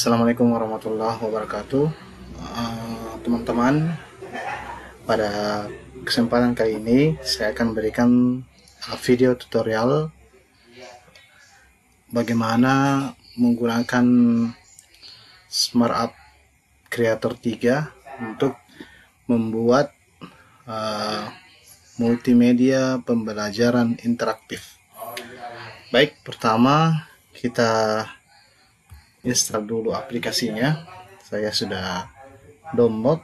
Assalamualaikum warahmatullahi wabarakatuh. Teman-teman, pada kesempatan kali ini saya akan berikan video tutorial bagaimana menggunakan Smart App Creator 3 untuk membuat multimedia pembelajaran interaktif. Baik, pertama kita install dulu aplikasinya. Saya sudah download.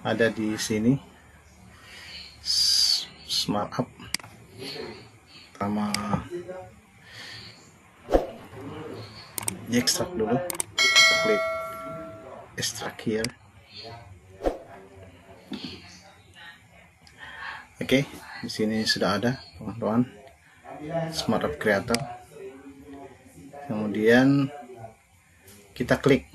Ada di sini Smart App. Pertama diekstrak dulu. Kita klik extract here. Oke, di sini sudah ada, teman-teman, Smart App Creator. Kemudian kita klik,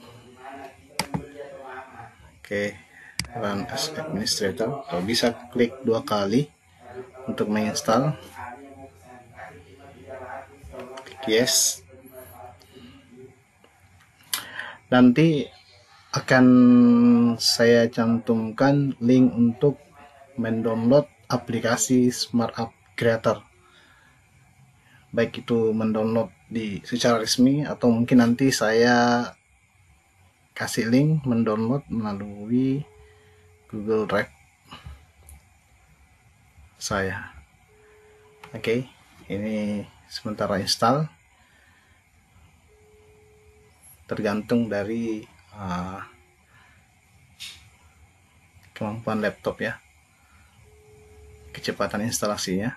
run as administrator. Atau bisa klik 2 kali untuk menginstal. Klik yes. Nanti akan saya cantumkan link untuk mendownload aplikasi Smart App Creator, baik itu mendownload secara resmi atau mungkin nanti saya kasih link mendownload melalui Google Drive saya. Oke, ini sementara install, tergantung dari kemampuan laptop ya, kecepatan instalasinya.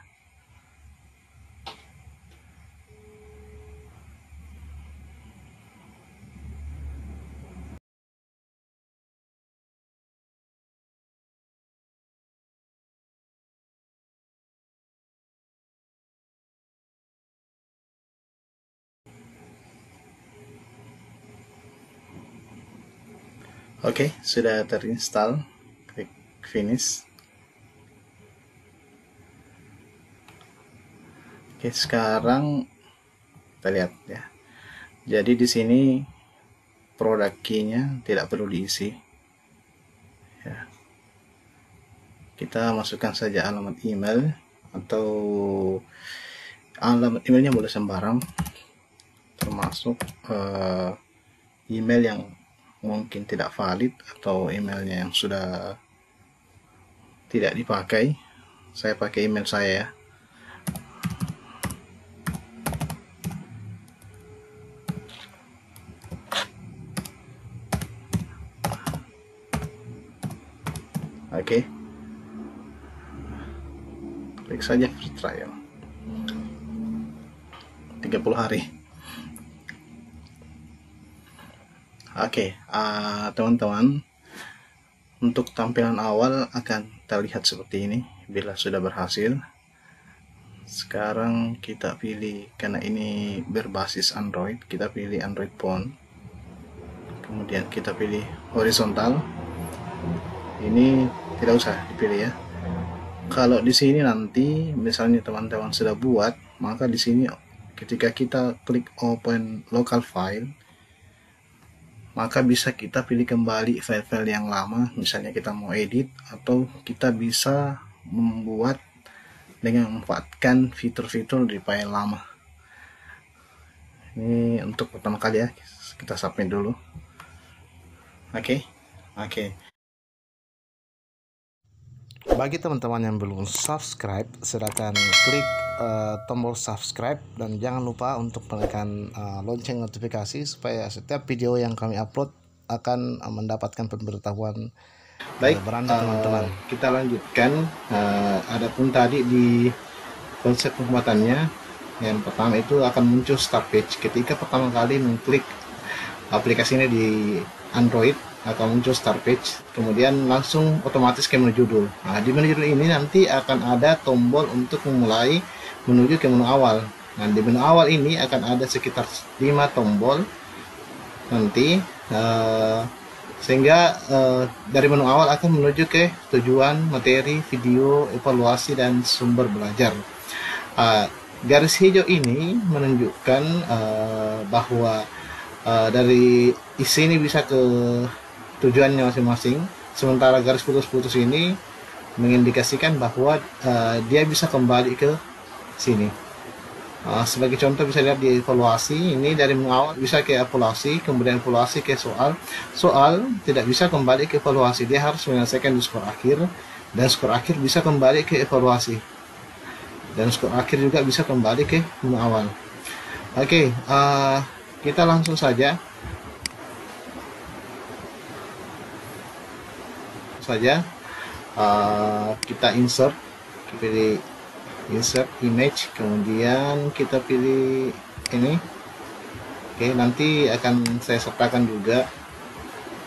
Oke, sudah terinstall. Klik finish. Oke, sekarang kita lihat ya. Jadi di sini produk key-nya tidak perlu diisi. Ya. Kita masukkan saja alamat email, atau alamat emailnya boleh sembarang, termasuk email yang mungkin tidak valid atau emailnya yang sudah tidak dipakai. Saya pakai email saya ya. Oke, klik saja free trial 30 hari. Oke, teman-teman, untuk tampilan awal akan terlihat seperti ini bila sudah berhasil. Sekarang kita pilih, karena ini berbasis Android, kita pilih Android Phone. Kemudian kita pilih horizontal. Ini tidak usah dipilih ya. Kalau di sini nanti misalnya teman-teman sudah buat, maka di sini ketika kita klik open local file, maka bisa kita pilih kembali file-file yang lama. Misalnya kita mau edit, atau kita bisa membuat dengan memanfaatkan fitur-fitur di file lama. Ini untuk pertama kali ya, kita submit dulu. Oke. Bagi teman-teman yang belum subscribe, silakan klik tombol subscribe dan jangan lupa untuk menekan lonceng notifikasi supaya setiap video yang kami upload akan mendapatkan pemberitahuan. Baik, teman-teman, kita lanjutkan. Adapun tadi di konsep pembuatannya, yang pertama itu akan muncul start page. Ketika pertama kali mengklik aplikasi ini di Android, akan muncul start page, kemudian langsung otomatis ke menu judul. Nah, di menu judul ini nanti akan ada tombol untuk memulai menuju ke menu awal. Nah, di menu awal ini akan ada sekitar 5 tombol. Nanti sehingga dari menu awal akan menuju ke tujuan, materi, video, evaluasi, dan sumber belajar. Garis hijau ini menunjukkan bahwa dari isi ini bisa ke tujuannya masing-masing, sementara garis putus-putus ini mengindikasikan bahwa dia bisa kembali ke sini. Sebagai contoh bisa lihat di evaluasi, ini dari menu awal bisa ke evaluasi, kemudian evaluasi ke soal. Soal tidak bisa kembali ke evaluasi, dia harus menyelesaikan di skor akhir, dan skor akhir bisa kembali ke evaluasi, dan skor akhir juga bisa kembali ke menu awal. Oke, kita langsung saja kita insert, pilih insert image, kemudian kita pilih ini. Oke, nanti akan saya sertakan juga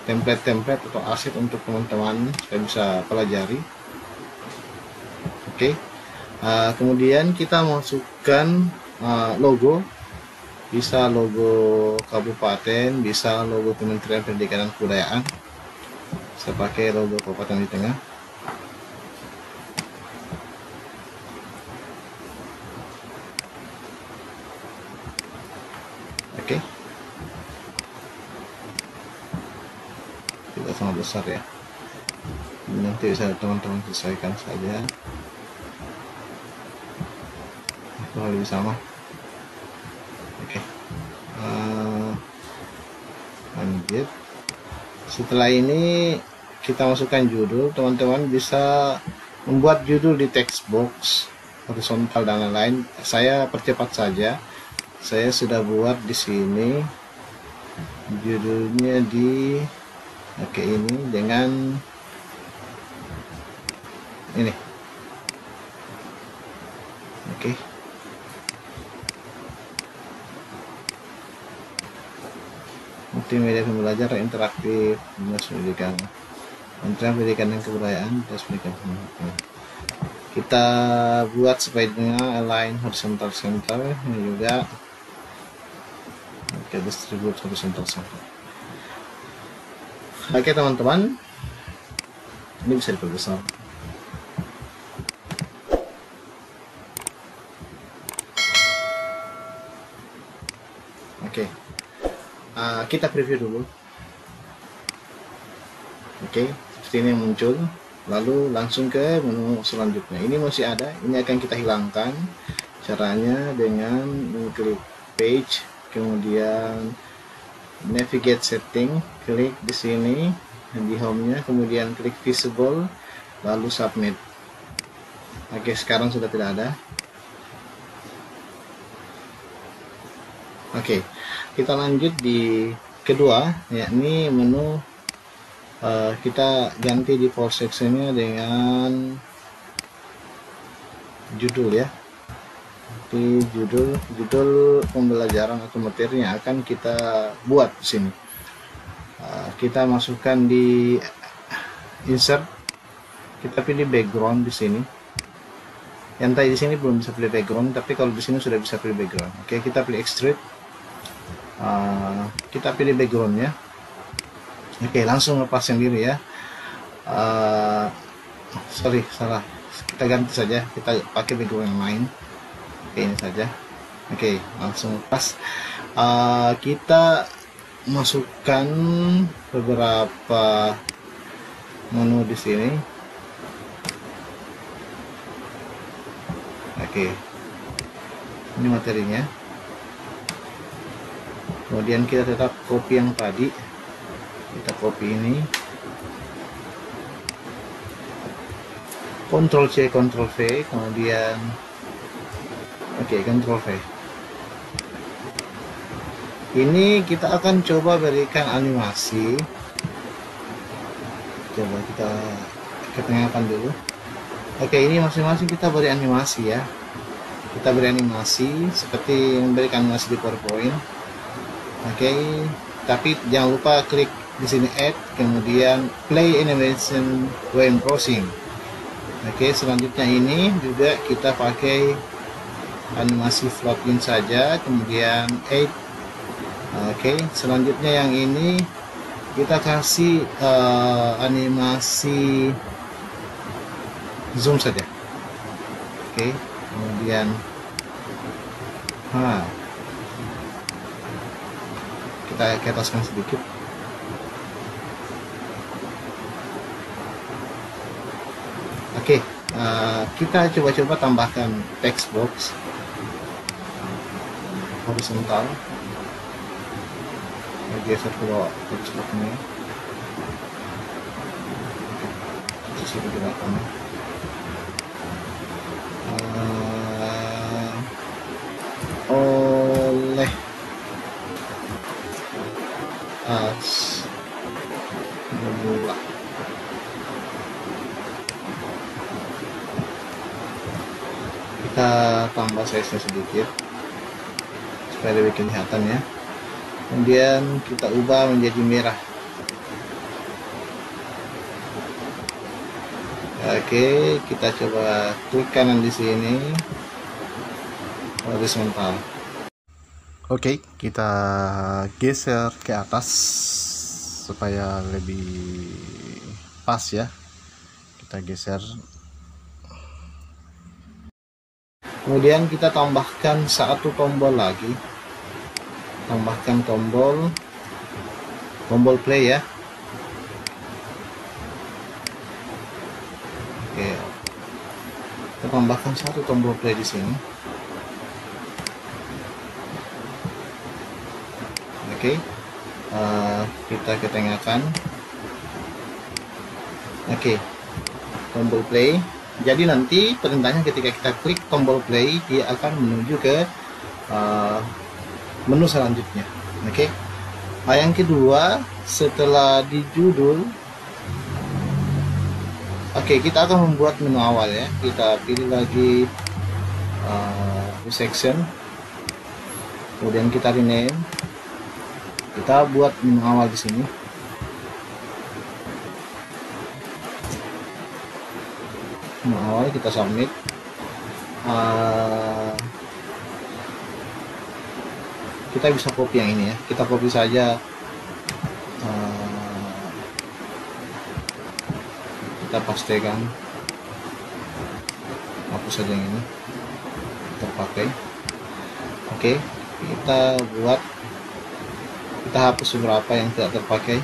template-template atau aset untuk teman-teman supaya bisa pelajari. Oke, kemudian kita masukkan logo, bisa logo kabupaten, bisa logo Kementerian Pendidikan dan Kebudayaan. Saya pakai logo kabupaten di tengah. Oke, tidak sangat besar ya, nanti bisa teman-teman sesuaikan saja. Kurang lebih sama. Oke, lanjut. Setelah ini kita masukkan judul. Teman-teman bisa membuat judul di text box, horizontal dan lain-lain. Saya percepat saja. Saya sudah buat di sini judulnya di ini dengan ini. Oke. Multimedia pembelajaran interaktif, dinas pendidikan, Kementerian Pendidikan dan Kebudayaan, dinas pendidikan. Kita buat sepedanya align horizontal center, ini juga. Oke, distribute horizontal center. Oke teman-teman, ini bisa diperbesar. Oke, kita preview dulu. Oke, seperti ini muncul. Lalu langsung ke menu selanjutnya. Ini masih ada, ini akan kita hilangkan. Caranya dengan mengklik page, kemudian navigate setting, klik di sini di home-nya, kemudian klik visible, lalu submit. Oke, sekarang sudah tidak ada. Oke, kita lanjut di kedua, yakni menu. Kita ganti di default sectionnya dengan judul ya. Di judul pembelajaran atau materi yang akan kita buat di sini. Kita masukkan di insert, kita pilih background di sini. Yang tadi di sini belum bisa pilih background, tapi kalau di sini sudah bisa pilih background. Oke, kita pilih extrude. Kita pilih backgroundnya. Oke, langsung lepas sendiri ya. Sorry, salah. Kita ganti saja. Kita pakai background yang lain. Oke, ini saja. Oke, langsung lepas. Kita masukkan beberapa menu di sini. Oke, ini materinya. Kemudian kita tetap copy yang tadi. Kita copy ini, Ctrl C Ctrl V, kemudian Ctrl V. Ini kita akan coba berikan animasi. Coba kita ketengahkan dulu. Oke, ini masing-masing kita beri animasi ya. Kita beri animasi seperti memberikan animasi di PowerPoint. Oke, tapi jangan lupa klik di sini add, kemudian play animation when browsing. Oke, selanjutnya ini juga kita pakai animasi float in saja, kemudian add. Oke, selanjutnya yang ini kita kasih animasi zoom saja. Oke, kemudian kita ke ataskan sedikit. Oke, kita coba-coba tambahkan text box horizontal. Geser ke bawah text box ini. Sisi ke belakang. Oleh memula. Kita tambah size-nya sedikit supaya lebih kelihatan ya. Kemudian kita ubah menjadi merah. Oke, kita coba klik kanan di sini, horizontal. Oke, kita geser ke atas supaya lebih pas ya. Kita geser. Kemudian kita tambahkan satu tombol lagi. Tambahkan tombol play ya. Oke, kita tambahkan satu tombol play di sini. Oke, kita ketengahkan. Oke, tombol play. Jadi nanti perintahnya ketika kita klik tombol play, dia akan menuju ke menu selanjutnya. Oke. Yang kedua, setelah di judul, kita akan membuat menu awal ya. Kita pilih lagi section, kemudian kita rename. Kita buat menu awal di sini. Menu awal kita submit. Kita bisa copy yang ini ya. Kita copy saja. Kita pastekan. Hapus saja yang ini. Terpakai. Oke, kita hapus beberapa yang tidak terpakai.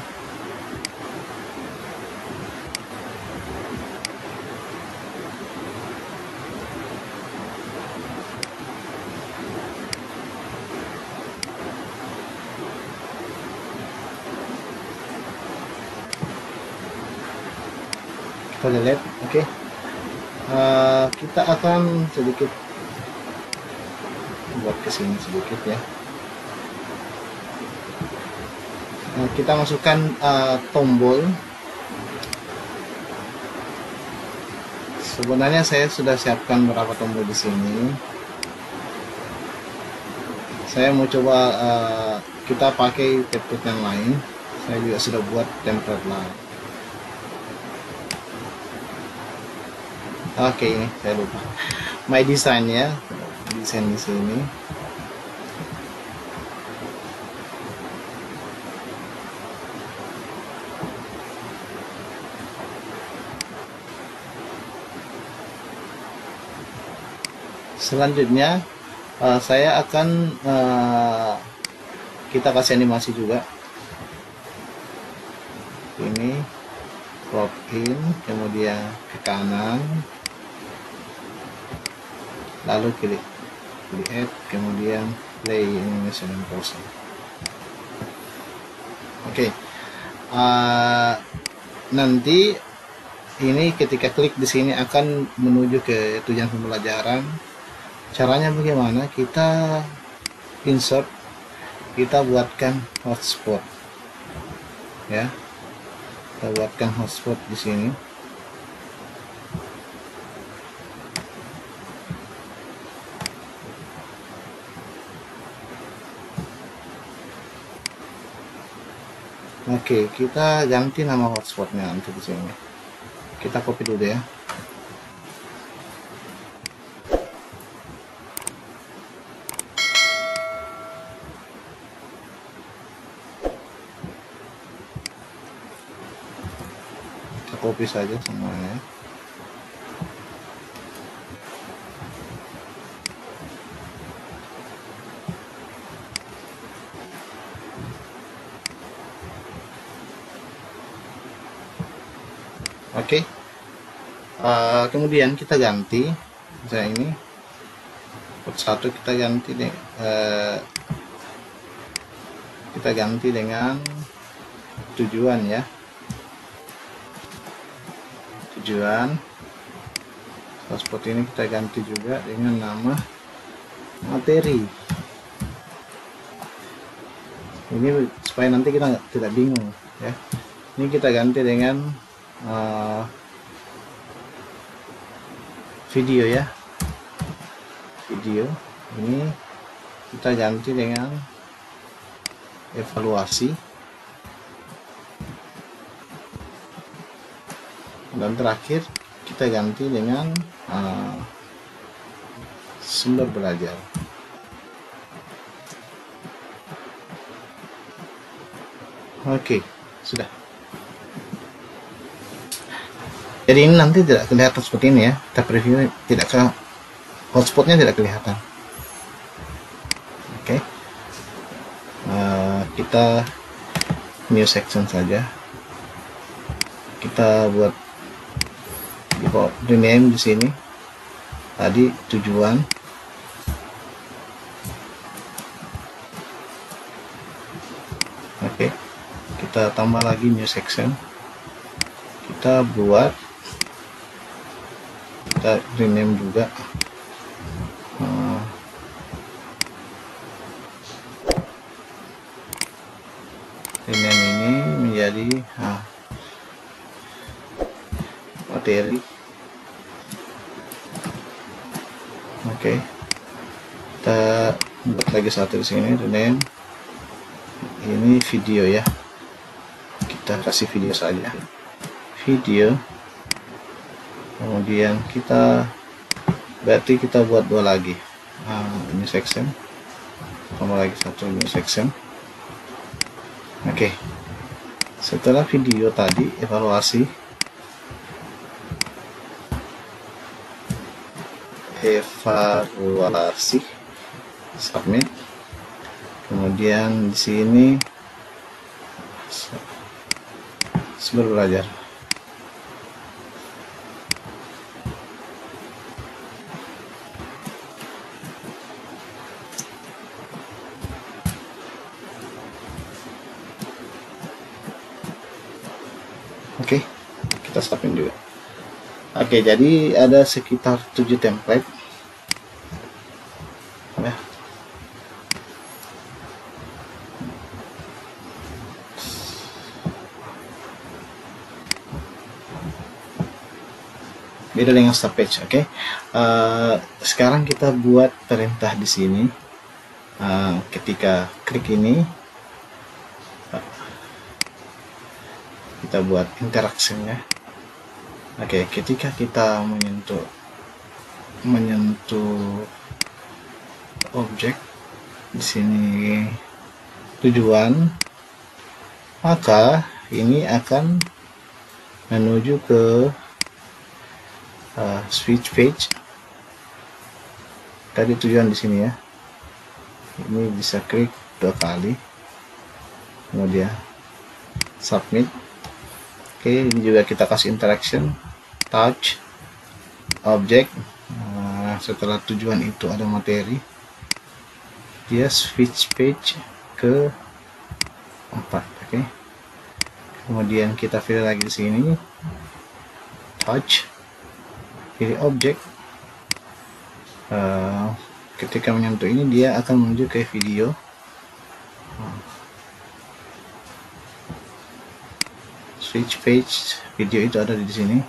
Kita delete. Oke. Kita akan sedikit buat kesini sedikit ya. Kita masukkan tombol. Sebenarnya saya sudah siapkan beberapa tombol di sini. Saya mau coba kita pakai template yang lain. Saya juga sudah buat template lain. Oke, ini saya lupa. My design ya, desain di sini. Selanjutnya saya akan kita kasih animasi juga. Ini crop in, kemudian ke kanan, lalu klik add, kemudian play animation and pause. Oke. Nanti ini ketika klik di sini akan menuju ke tujuan pembelajaran. Caranya bagaimana? Kita insert, kita buatkan hotspot ya. Kita buatkan hotspot di sini. Oke, kita ganti nama hotspotnya untuk di sini. Kita copy dulu ya. copy saja semuanya. Oke. Kemudian kita ganti misalnya ini port 1 kita ganti deh, kita ganti dengan tujuan ya, tujuan. Spot ini kita ganti juga dengan nama materi. Ini supaya nanti kita tidak bingung ya. Ini kita ganti dengan video ya, video. Ini kita ganti dengan evaluasi, dan terakhir kita ganti dengan sumber belajar. Oke, sudah. Jadi ini nanti tidak kelihatan seperti ini ya, kita preview, tidak ke hotspotnya tidak kelihatan. Oke. Kita new section saja, kita buat rename di sini tadi tujuan. Oke, kita tambah lagi new section, kita buat, kita rename juga rename ini menjadi materi. Oke, kita buat lagi satu di sini, rename ini video ya, kita kasih video saja, video. Kemudian kita berarti kita buat dua lagi, ini section, tambah lagi satu new section. Oke, setelah video tadi evaluasi, submit. Kemudian di sini sumber belajar. Oke, kita stopin juga. Oke, jadi ada sekitar 7 template ya. Beda dengan start page. Oke. Sekarang kita buat perintah di sini. Ketika klik ini, kita buat interaksinya. Oke, ketika kita menyentuh objek di sini tujuan, maka ini akan menuju ke switch page. Tadi tujuan di sini ya. Ini bisa klik 2 kali, kemudian submit. Oke, ini juga kita kasih interaction, touch, object. Setelah tujuan itu ada materi, dia switch page ke 4. Oke. Kemudian kita pilih lagi di sini, touch, pilih objek. Ketika menyentuh ini dia akan menuju ke video. Switch page, video itu ada di sini.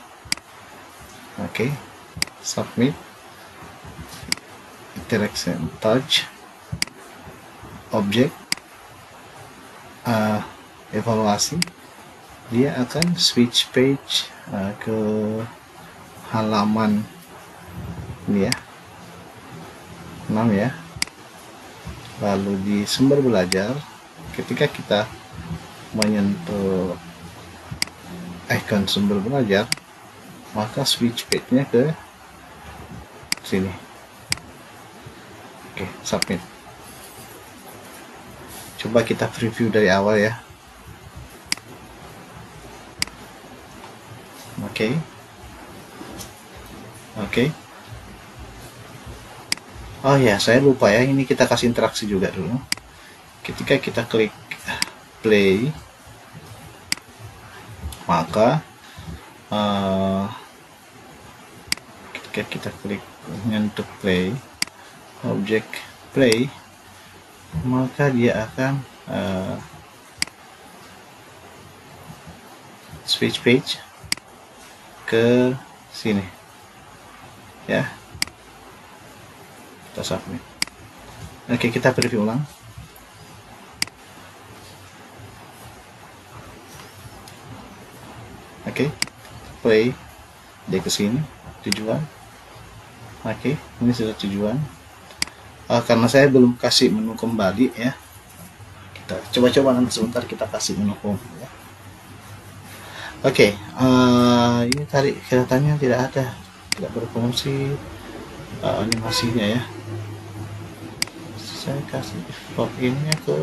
Oke, submit, interaction, touch, object, evaluasi. Dia akan switch page ke halaman ini ya, 6 ya. Lalu di sumber belajar, ketika kita menyentuh icon sumber belajar, maka switch page-nya ke sini. Oke, submit. Coba kita preview dari awal ya. Oke. Oh ya, saya lupa ya, ini kita kasih interaksi juga dulu. Ketika kita klik play, maka ketika kita klik untuk play, objek play, maka dia akan switch page ke sini ya. Kita submit. Oke, kita preview ulang. Oke, play, dia ke sini, tujuan. Oke, ini sudah tujuan. Karena saya belum kasih menu kembali ya, kita coba-coba nanti sebentar kita kasih menu home ya. Oke, ini tadi kelihatannya tidak berfungsi animasinya ya. Saya kasih loginnya ke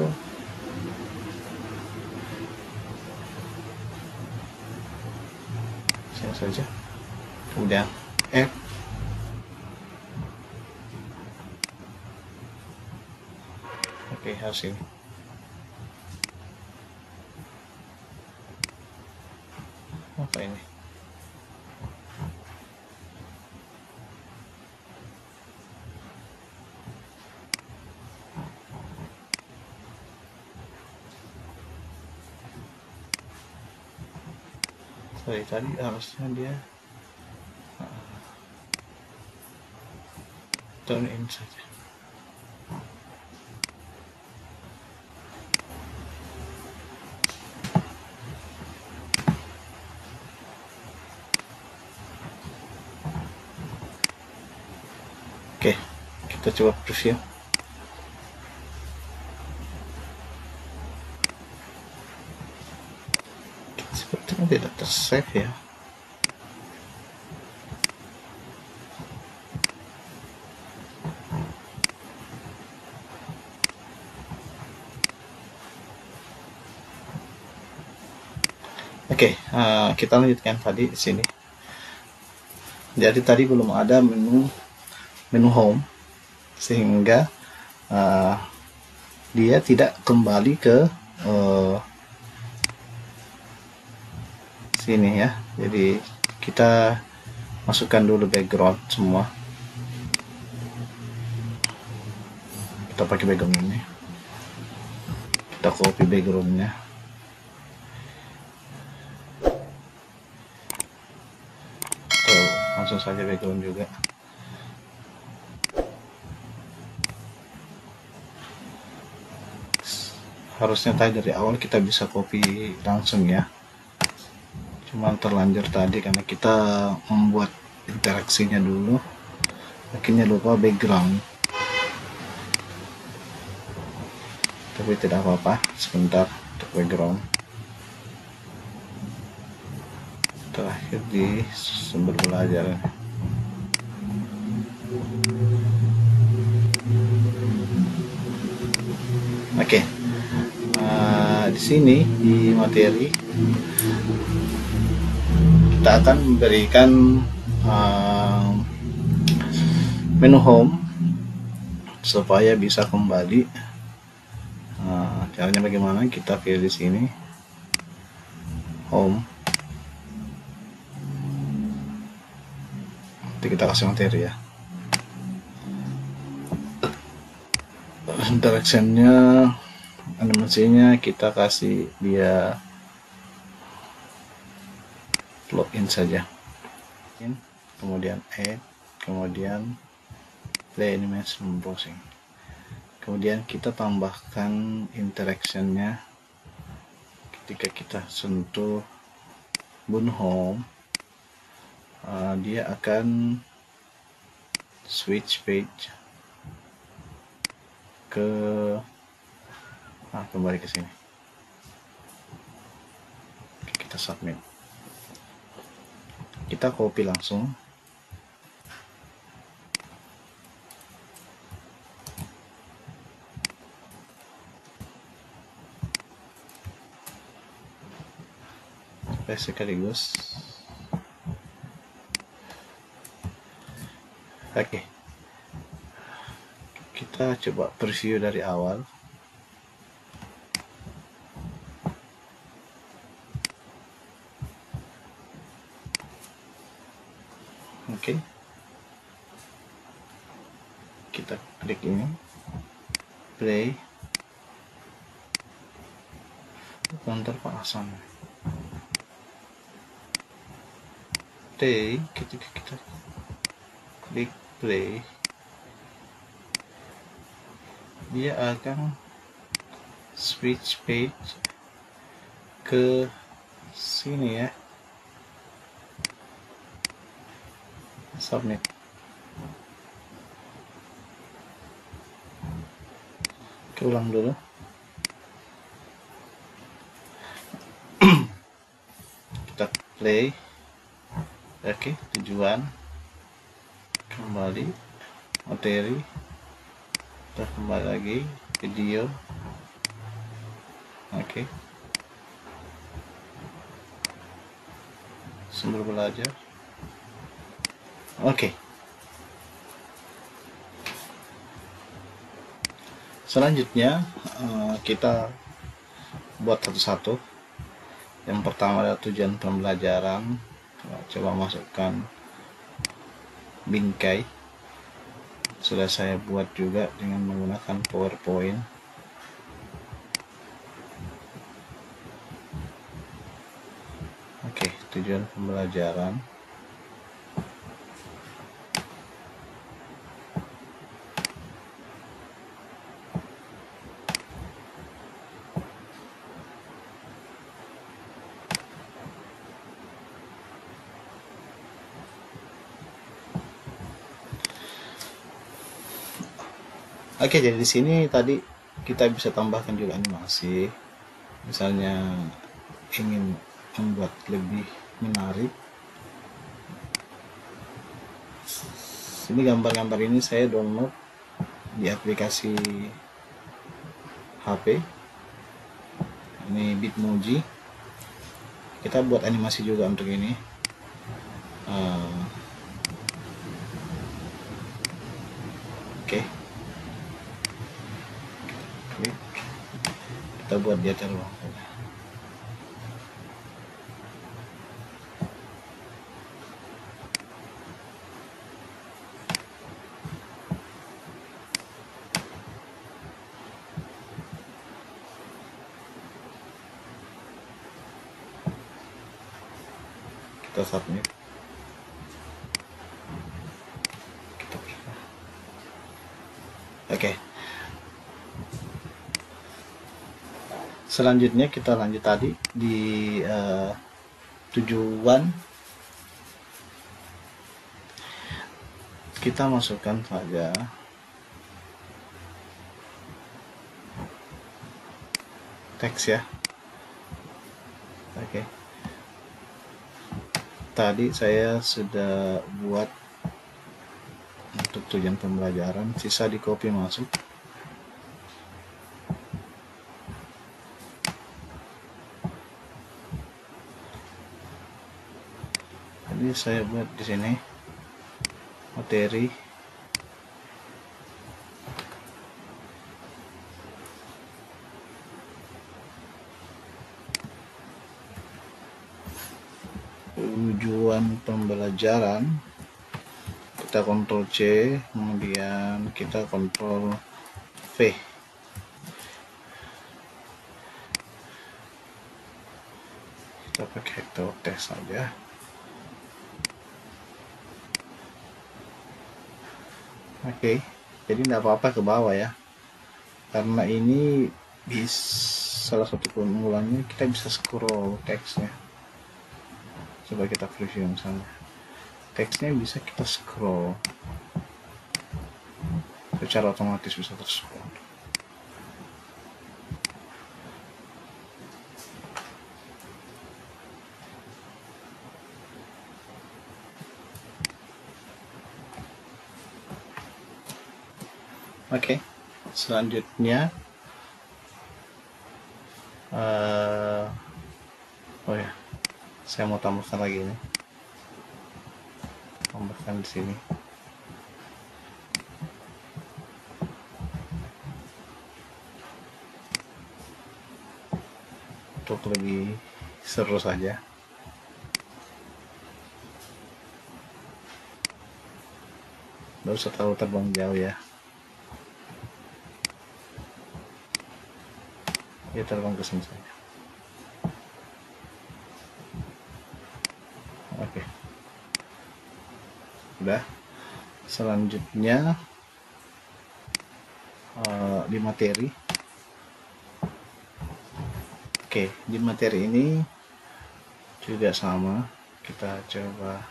sini saja, kemudian add. Oke, harus ini. Apa ini? Sorry, tadi harusnya dia turn in saja. Oke, kita coba preview. Sepertinya tidak tersave ya. Oke, kita lanjutkan tadi di sini. Jadi tadi belum ada menu home, sehingga dia tidak kembali ke sini ya. Jadi kita masukkan dulu background semua. Kita pakai background ini, kita copy backgroundnya. Tuh, langsung saja background juga. Harusnya tadi dari awal kita bisa copy langsung ya, cuman terlanjur tadi karena kita membuat interaksinya dulu, akhirnya lupa background. Tapi tidak apa-apa, sebentar untuk background. Terakhir di sumber belajar. Oke. Di sini di materi kita akan memberikan menu home supaya bisa kembali. Caranya bagaimana? Kita pilih di sini home, nanti kita kasih materi ya. Directionnya, animasinya kita kasih dia login saja, kemudian add, kemudian play animation browsing, kemudian kita tambahkan interactionnya. Ketika kita sentuh button home, dia akan switch page ke kembali ke sini. Kita submit. kita copy langsung. Sekaligus. Oke, kita coba preview dari awal. Oke, kita klik ini, play, counter pasang. Play, kita klik play, dia akan switch page ke sini ya, submit. Ulang dulu. Kita play. Oke, tujuan, kembali materi, kita kembali lagi video. Oke, sumber belajar. Oke, selanjutnya kita buat satu-satu. Yang pertama adalah tujuan pembelajaran. Coba masukkan bingkai. Sudah saya buat juga dengan menggunakan PowerPoint. Oke, tujuan pembelajaran. Oke, jadi di sini tadi kita bisa tambahkan juga animasi. Misalnya ingin membuat lebih menarik. Ini gambar-gambar ini saya download di aplikasi HP. Ini Bitmoji. Kita buat animasi juga untuk ini. Oke. Kita buat dia terulang. Kita submit. Oke. Selanjutnya kita lanjut tadi di tujuan. Kita masukkan saja teks ya. Oke. Tadi saya sudah buat untuk tujuan pembelajaran, sisa di copy masuk. Jadi saya buat di sini materi, tujuan pembelajaran. Kita Ctrl C, kemudian kita Ctrl V. Kita pakai vector text saja. Oke, jadi tidak apa-apa ke bawah ya, karena ini salah satu keunggulannya kita bisa scroll teksnya. Coba kita preview misalnya, teksnya bisa kita scroll secara otomatis, bisa terscroll. Oke, selanjutnya oh ya, saya mau tambahkan lagi ini, tambahkan di sini. Untuk lebih seru saja. Nggak usah terlalu terbang jauh ya. Dia terbang ke sini saja. Oke. Udah. Selanjutnya di materi. Oke, di materi ini juga sama. Kita coba.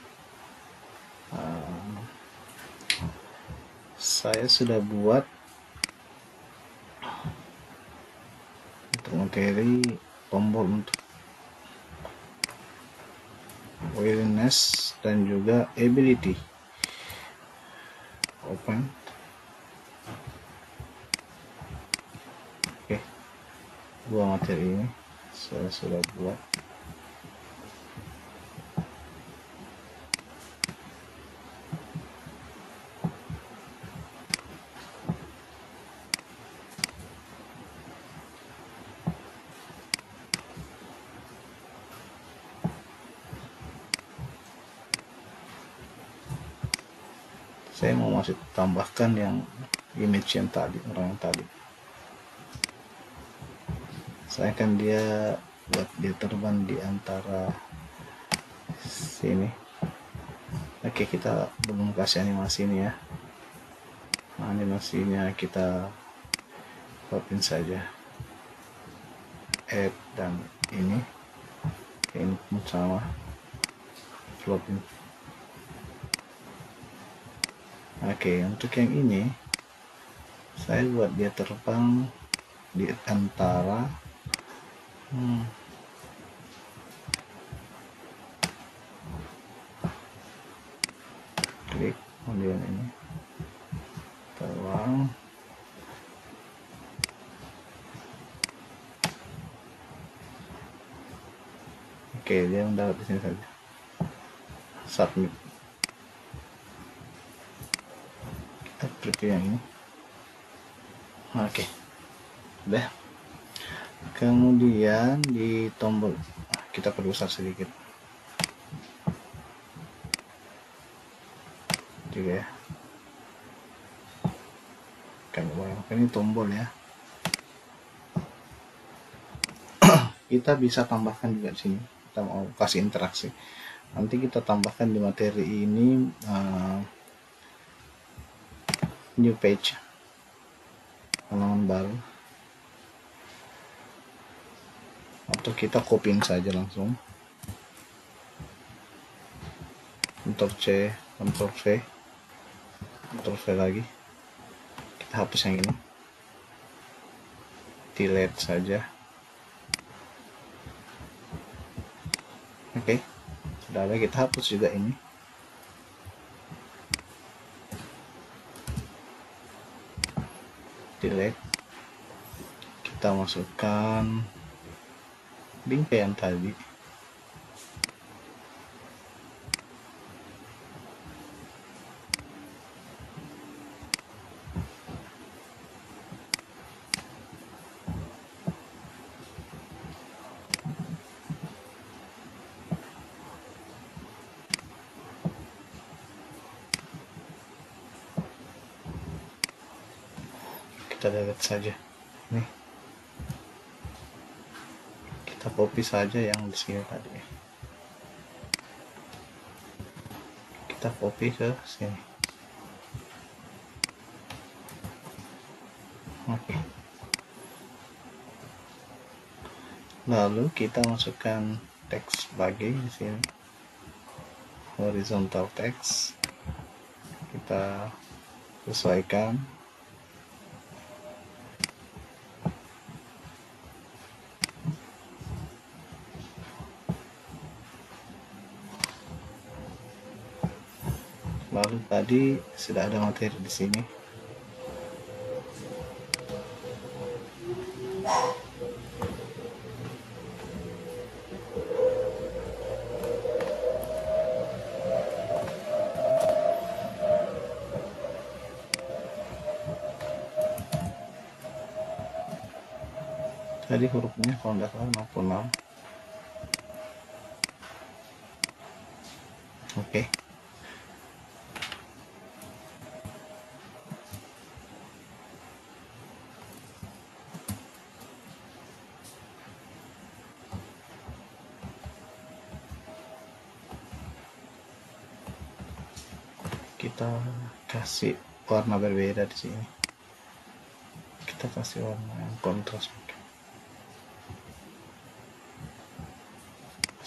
Saya sudah buat untuk materi tombol untuk willingness dan juga ability. Open. Oke, dua materi ini saya sudah buat. Saya mau masih tambahkan yang image yang tadi, orang yang tadi. Saya akan dia buat dia terbang di antara sini. Oke, kita belum kasih animasi ini ya. Animasinya kita plotin saja. Add dan ini pun sama, plotin. Oke, untuk yang ini saya buat dia terbang di antara klik, kemudian ini terbang. Oke, dia mendarat di sini saja. Submit. Kita preview yang ini. Oke, udah. Kemudian di tombol kita perbesar sedikit juga ya. Kan ini tombol ya. Kita bisa tambahkan juga di sini. Kita mau kasih interaksi. Nanti kita tambahkan di materi ini new page, halaman baru, atau kita copyin saja langsung. Ctrl C, Ctrl V, Ctrl V lagi. Kita hapus yang ini, delete saja. Oke, sudah ada. Kita hapus juga ini. Delete. Kita masukkan link yang tadi. Kita delete saja. Nih, kita copy saja yang di sini tadi. Kita copy ke sini. Oke. Lalu kita masukkan teks sebagai di sini, horizontal text. Kita sesuaikan. Lalu tadi sudah ada materi di sini. Tadi hurufnya kalau nggak salah 66. Oke. Kita kasih warna berbeda di sini. Kita kasih warna yang kontras.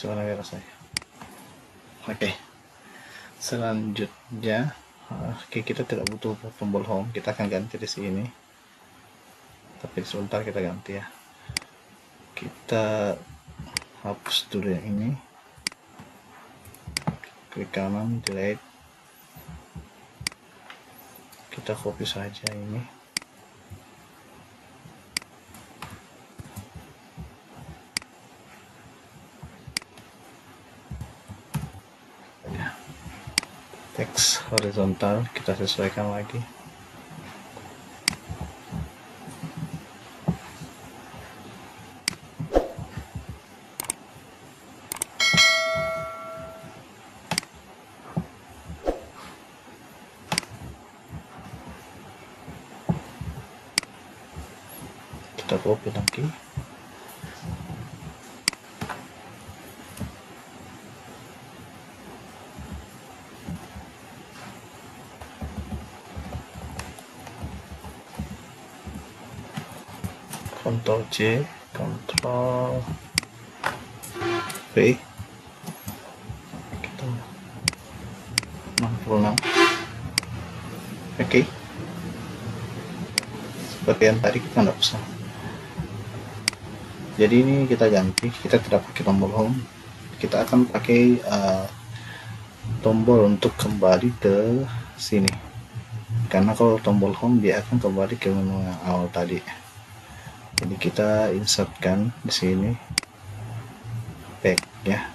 Warna merah saya. Oke. Selanjutnya, kita tidak butuh tombol home. Kita akan ganti di sini. Tapi sebentar kita ganti ya. Kita hapus dulu yang ini. Klik kanan, delete. Kita copy saja ini. Teks horizontal kita sesuaikan lagi. Kita copy lagi. Ctrl C, Ctrl V, kita 66. Oke. Seperti yang tadi kita nggak usah. Jadi ini kita ganti, kita tidak pakai tombol home, kita akan pakai tombol untuk kembali ke sini. Karena kalau tombol home dia akan kembali ke menu yang awal tadi. Jadi kita insertkan di sini back ya.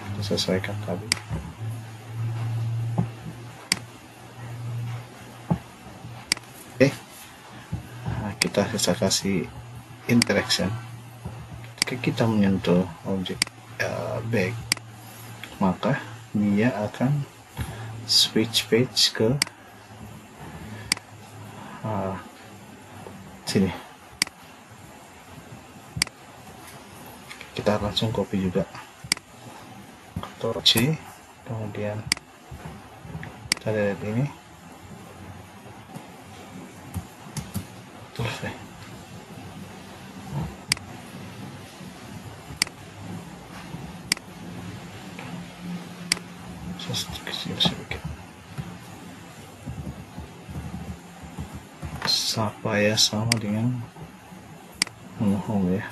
Kita sesuaikan tadi. Oke. Nah, kita bisa kasih interaction. Ketika kita menyentuh objek back, maka dia akan switch page ke sini. Kita langsung copy juga, Ctrl C, kemudian kita delete ini, selesai. Sedikit supaya sama dengan menu home ya.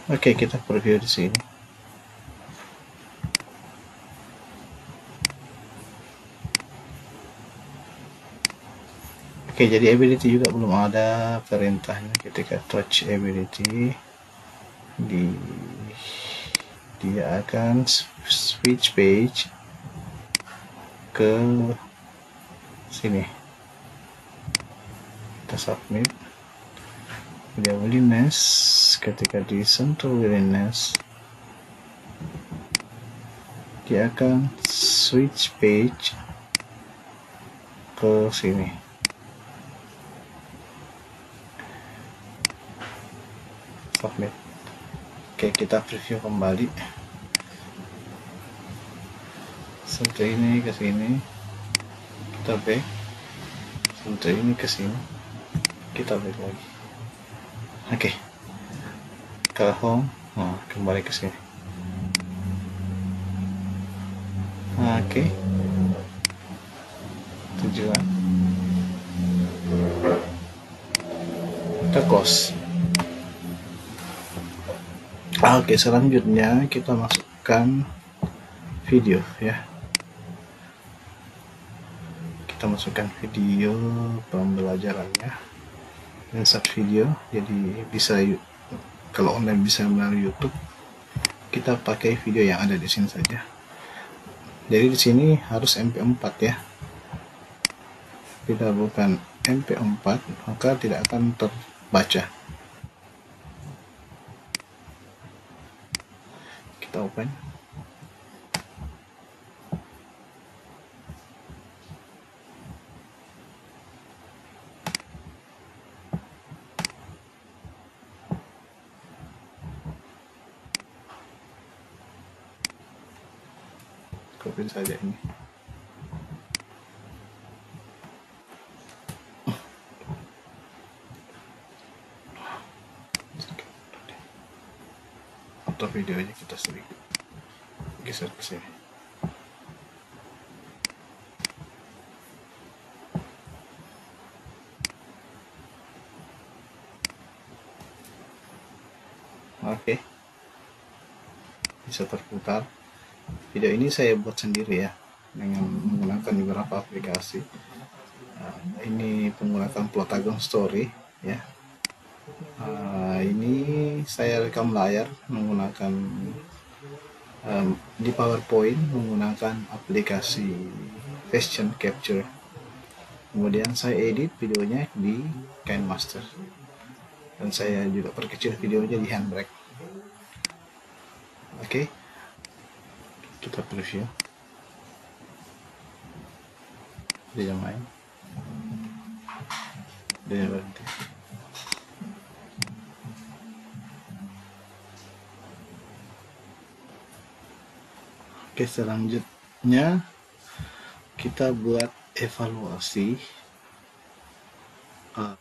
Oke, kita preview di sini. Oke, jadi ability juga belum ada perintahnya. Ketika touch ability, dia akan switch page ke sini. Kita submit. Dia willingness, ketika disentuh willingness, dia akan switch page ke sini. Submit. Oke, kita preview kembali. Sentuh ini ke sini, kita back. Sentuh ini ke sini, kita back lagi. Oke. Ke home, nah, kembali ke sini. Oke. Tujuan. Kita close. Oke, selanjutnya kita masuk masukkan video ya. Kita masukkan video pembelajarannya, insert video. Jadi bisa, kalau online bisa melalui YouTube, kita pakai video yang ada di sini saja. Jadi di sini harus MP4 ya. Kita bukan MP4 maka tidak akan terbaca. Kita open. Copy saja ini. Atau videonya kita sedikit geser ke sini. Oke, bisa terputar. Video ini saya buat sendiri ya, dengan menggunakan beberapa aplikasi. Ini menggunakan Plotagon Story ya. Ini saya rekam layar menggunakan di PowerPoint menggunakan aplikasi Motion Capture. Kemudian saya edit videonya di KineMaster, dan saya juga perkecil videonya di Handbrake. Oke, kita preview. Dia main, dia berhenti. Oke, selanjutnya kita buat evaluasi.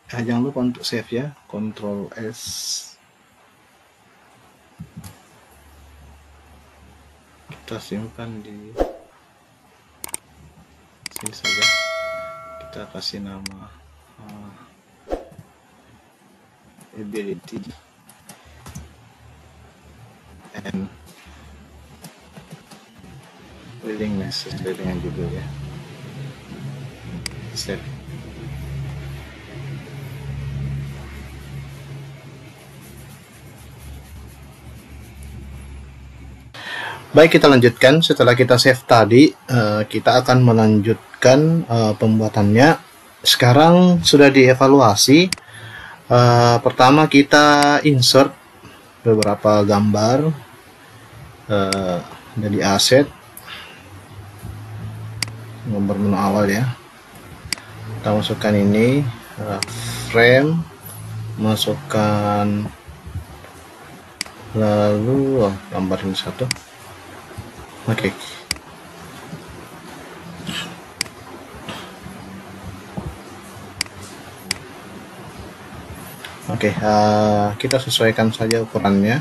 Jangan lupa untuk save ya, Ctrl S. Kita simpan di sini saja. Kita kasih nama ability and willingness sesuai dengan judulnya. Save. Baik, kita lanjutkan. Setelah kita save tadi, kita akan melanjutkan pembuatannya. Sekarang sudah dievaluasi. Pertama kita insert beberapa gambar dari aset, gambar menu awal ya. Kita masukkan ini frame, masukkan, lalu gambar ini satu. Oke. Oke, kita sesuaikan saja ukurannya.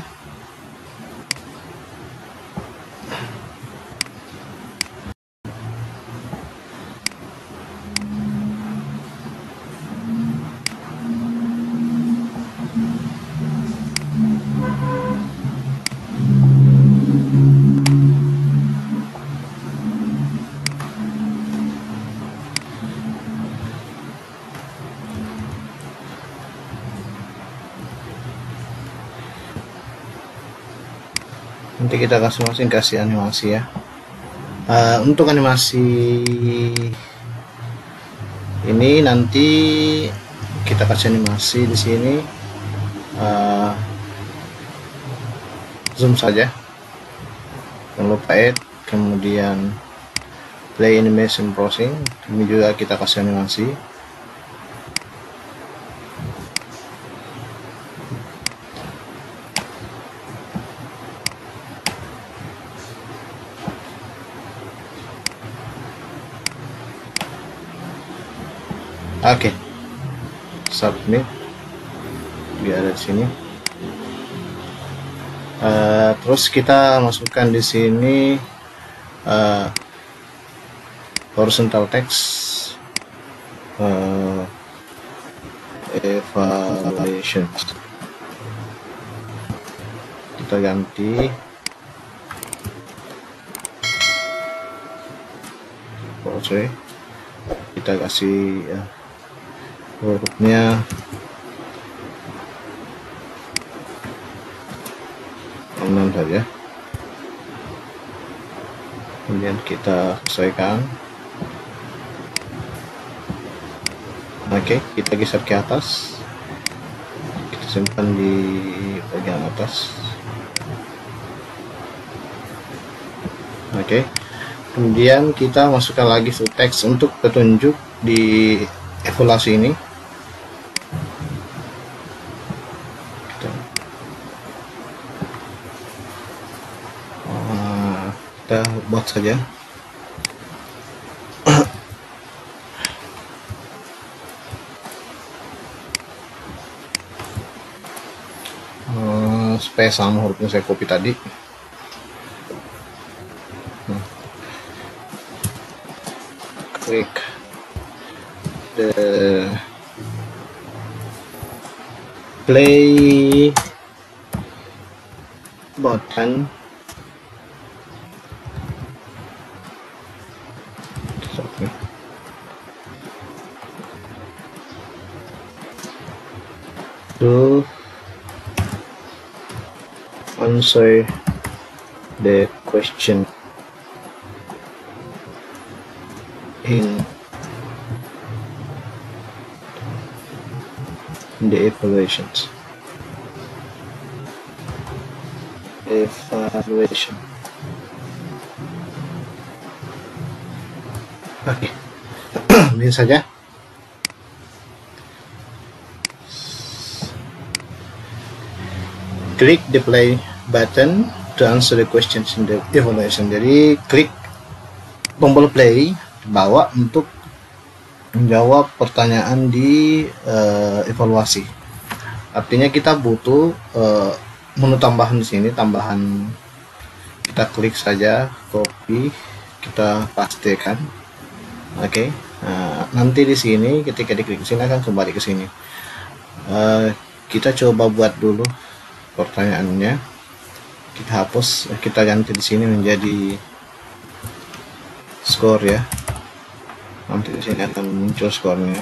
Nanti kita kasih animasi ya. Untuk animasi ini nanti kita kasih animasi di sini. Zoom saja, jangan lupa add, kemudian play animation browsing. Ini juga kita kasih animasi. Oke, submit, dia ada di sini. Terus kita masukkan di sini horizontal text, evaluation. Kita ganti sorry, kita kasih hurufnya 6 saja, kemudian kita sesuaikan. Oke, kita geser ke atas, kita simpan di bagian atas. Oke, kemudian kita masukkan lagi full text untuk petunjuk di evaluasi ini. Kita buat saja. Supaya sama hurufnya saya copy tadi. Klik the play button to answer the question in the evaluation. Oke, ini saja. Klik the play button to answer the questions in the evaluation. Jadi klik tombol play bawah untuk menjawab pertanyaan di evaluasi. Artinya kita butuh menu tambahan di sini, tambahan. Kita klik saja, copy, kita pastekan. Oke. Nah, nanti di sini ketika diklik sini akan kembali ke sini. Kita coba buat dulu pertanyaannya. Kita hapus, kita ganti di sini menjadi skor ya. Nanti di sini akan muncul skornya.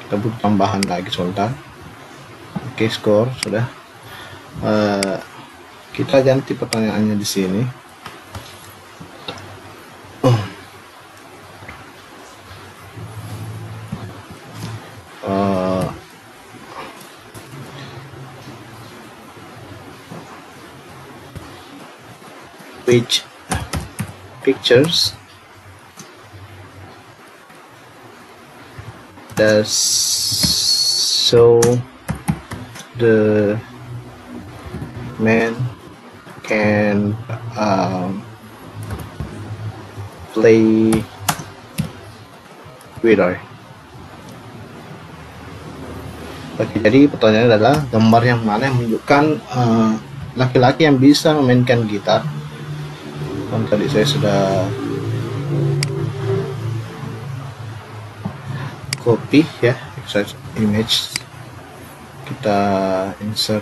Kita butuh tambahan lagi sebentar. Oke, skor sudah. Kita ganti pertanyaannya di sini. Which pictures does show the man can play guitar? Oke, jadi pertanyaannya adalah gambar yang mana yang menunjukkan laki-laki yang bisa memainkan gitar. Kan tadi saya sudah copy ya, extract image, kita insert,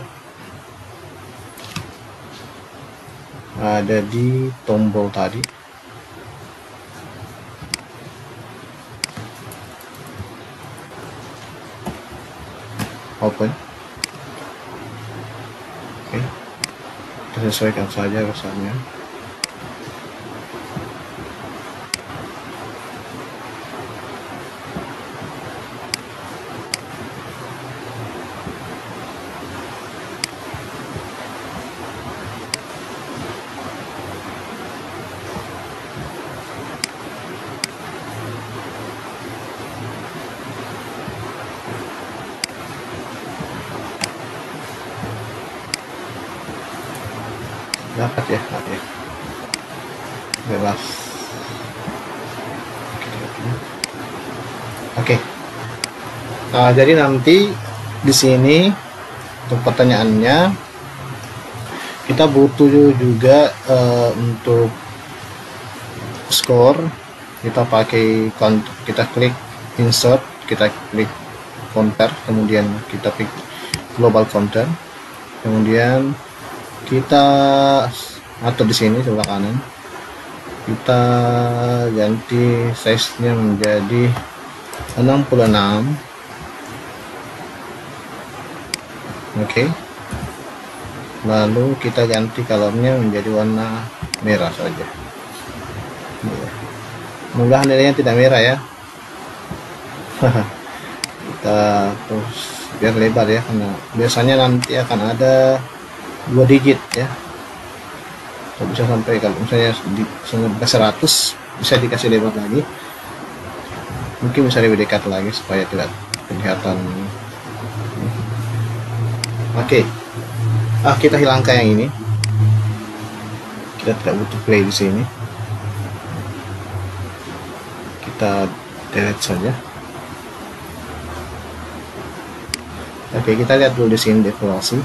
ada di tombol tadi. Open. Oke, kita sesuaikan saja besarnya. Dapat ya, bebas. Oke. Jadi nanti di sini untuk pertanyaannya kita butuh juga untuk skor. Kita pakai kita klik insert, kita klik counter, kemudian kita klik global counter, kemudian kita atur di sini sebelah kanan, kita ganti size-nya menjadi 66. Oke. Lalu kita ganti colornya menjadi warna merah saja. Mudah nilainya tidak merah ya. Kita terus biar lebar ya, karena biasanya nanti akan ada 2 digit ya. Bisa sampai, kalau misalnya di 100 bisa dikasih lebar lagi, mungkin bisa lebih dekat lagi supaya tidak kelihatan. Oke. Kita hilangkan yang ini, kita tidak butuh play di sini, kita delete saja. Oke, kita lihat dulu di sini evaluasi.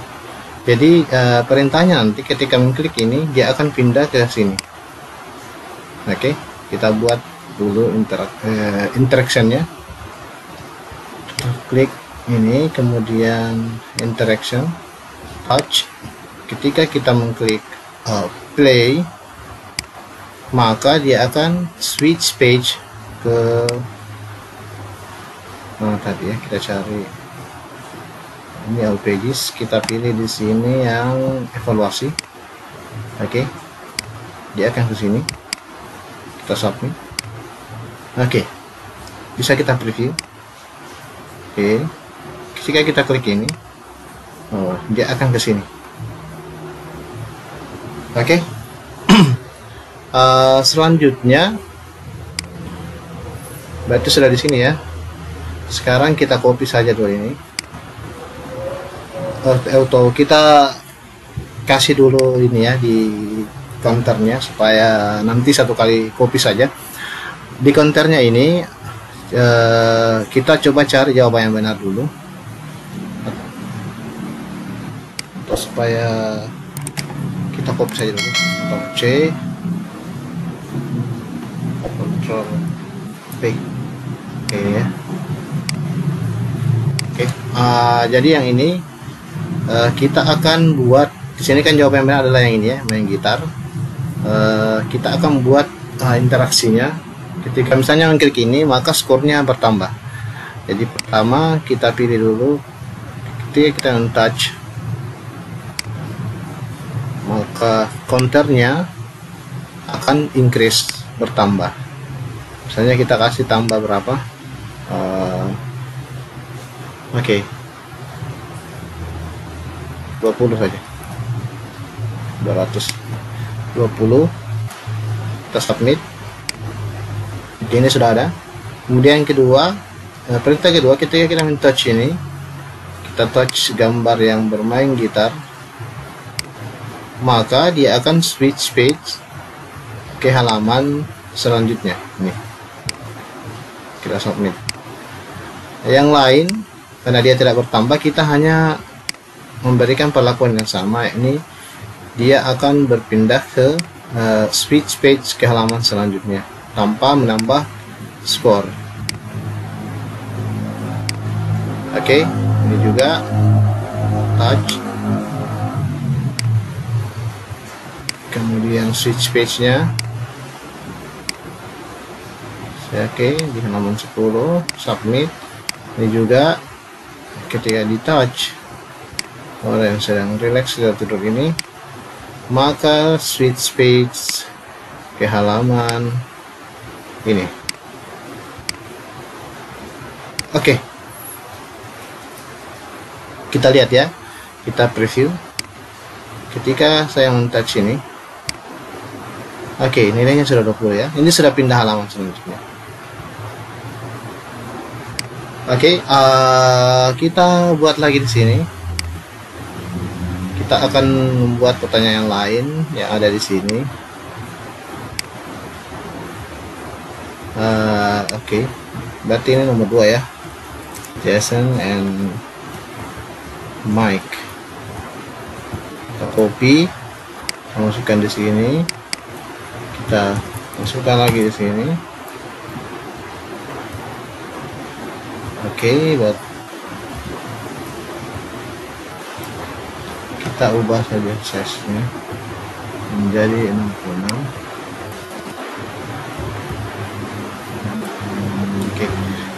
Jadi perintahnya nanti ketika mengklik ini dia akan pindah ke sini. Oke, kita buat dulu interactionnya. Kita klik ini, kemudian interaction, touch. Ketika kita mengklik play, maka dia akan switch page ke mana tadi ya, kita cari ini all pages, kita pilih di sini yang evaluasi. Oke, dia akan ke sini, kita submit. Oke, bisa kita preview. Oke, ketika kita klik ini, dia akan ke sini. Oke. Selanjutnya berarti sudah di sini ya. Sekarang kita copy saja dulu ini. Atau kita kasih dulu ini ya di counternya, supaya nanti satu kali copy saja. Di counternya ini kita coba cari jawaban yang benar dulu, atau supaya kita copy saja dulu. Ctrl C, Ctrl V. Oke ya. Oke. Jadi yang ini kita akan buat di sini kan jawaban yang benar adalah yang ini ya, main gitar. Kita akan buat interaksinya. Ketika misalnya mengklik ini, maka skornya bertambah. Jadi pertama kita pilih dulu, ketika kita touch, maka counternya akan increase, bertambah. Misalnya kita kasih tambah berapa? Oke. 20 saja, 220. Kita submit. Ini sudah ada. Kemudian yang kedua, perintah kedua, ketika kita men-touch ini, kita touch gambar yang bermain gitar, maka dia akan switch page ke halaman selanjutnya. Ini kita submit. Yang lain, karena dia tidak bertambah, kita hanya memberikan perlakuan yang sama, yakni dia akan berpindah ke switch page ke halaman selanjutnya tanpa menambah skor. Oke, ini juga touch, kemudian switch page-nya. Oke, di halaman 10, submit. Ini juga ketika di touch orang yang sedang relax sudah tidur ini, maka switch page ke halaman ini. Oke, kita lihat ya, kita preview. Ketika saya men-touch ini, oke, nilainya sudah 20 ya. Ini sudah pindah halaman selanjutnya. Oke, kita buat lagi di sini. Kita akan membuat pertanyaan yang lain yang ada di sini. Oke, berarti ini nomor 2 ya, Jason and Mike. Kita copy, kita masukkan di sini, kita masukkan lagi di sini. Oke, buat kita ubah saja size-nya menjadi 66. Oke,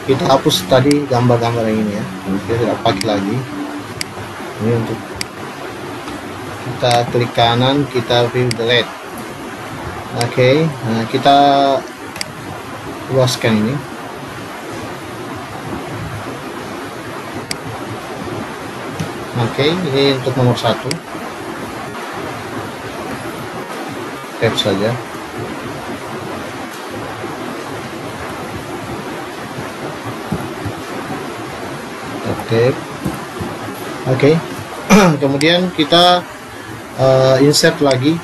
kita hapus tadi gambar-gambar yang ini ya, kita tidak pakai lagi. Ini untuk kita klik kanan, kita view delete. Oke, nah kita luaskan ini. Oke, ini untuk nomor 1. Tap saja. Oke. Kemudian kita insert lagi